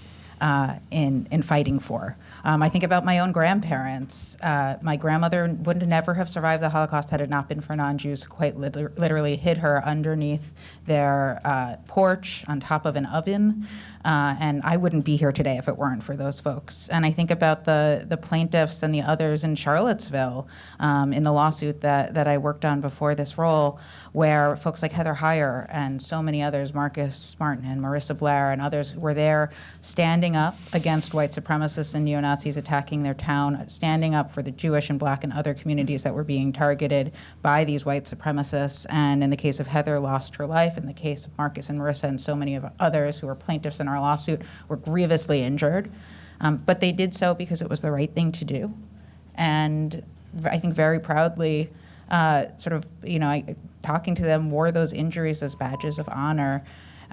in fighting for. I think about my own grandparents. My grandmother would never have survived the Holocaust had it not been for non-Jews who quite literally hid her underneath their porch on top of an oven. And I wouldn't be here today if it weren't for those folks. And I think about the plaintiffs and the others in Charlottesville in the lawsuit that I worked on before this role, where folks like Heather Heyer and so many others, Marcus Martin and Marissa Blair and others, were there standing up against white supremacists and neo-Nazis attacking their town, standing up for the Jewish and Black and other communities that were being targeted by these white supremacists. And in the case of Heather, lost her life. In the case of Marcus and Marissa and so many of others who were plaintiffs in our lawsuit, were grievously injured. But they did so because it was the right thing to do. And I think very proudly, talking to them, wore those injuries as badges of honor,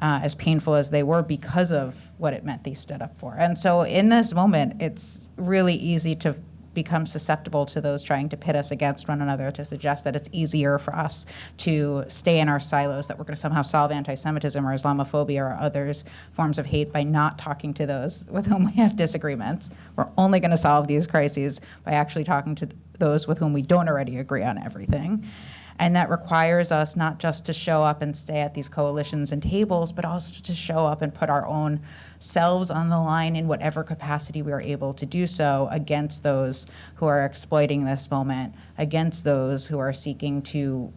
as painful as they were, because of what it meant they stood up for. And so in this moment, it's really easy to become susceptible to those trying to pit us against one another, to suggest that it's easier for us to stay in our silos, that we're going to somehow solve anti-Semitism or Islamophobia or others forms of hate by not talking to those with whom we have disagreements. We're only going to solve these crises by actually talking to those with whom we don't already agree on everything. And that requires us not just to show up and stay at these coalitions and tables, but also to show up and put our own selves on the line in whatever capacity we are able to do so against those who are exploiting this moment, against those who are seeking to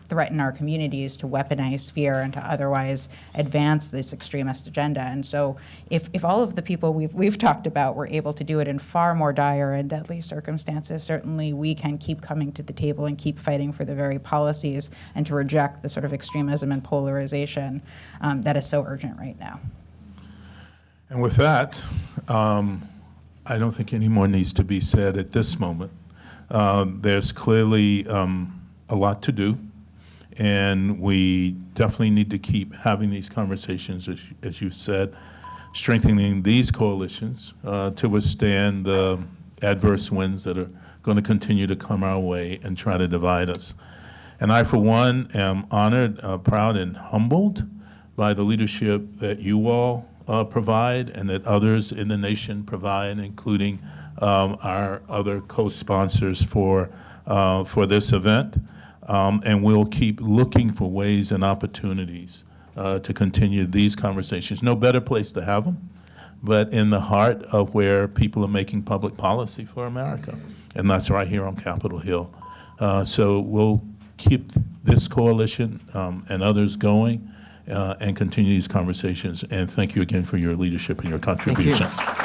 threaten our communities, to weaponize fear, and to otherwise advance this extremist agenda. And so if all of the people we've talked about were able to do it in far more dire and deadly circumstances, certainly we can keep coming to the table and keep fighting for the very policies and to reject the sort of extremism and polarization that is so urgent right now.
And with that, I don't think any more needs to be said at this moment. There's clearly a lot to do. And we definitely need to keep having these conversations, as you said, strengthening these coalitions to withstand the adverse winds that are going to continue to come our way and try to divide us. And I, for one, am honored, proud, and humbled by the leadership that you all provide and that others in the nation provide, including our other co-sponsors for this event. And we'll keep looking for ways and opportunities to continue these conversations. No better place to have them, but in the heart of where people are making public policy for America. And that's right here on Capitol Hill. So we'll keep this coalition and others going and continue these conversations. And thank you again for your leadership and your contribution.
Thank you.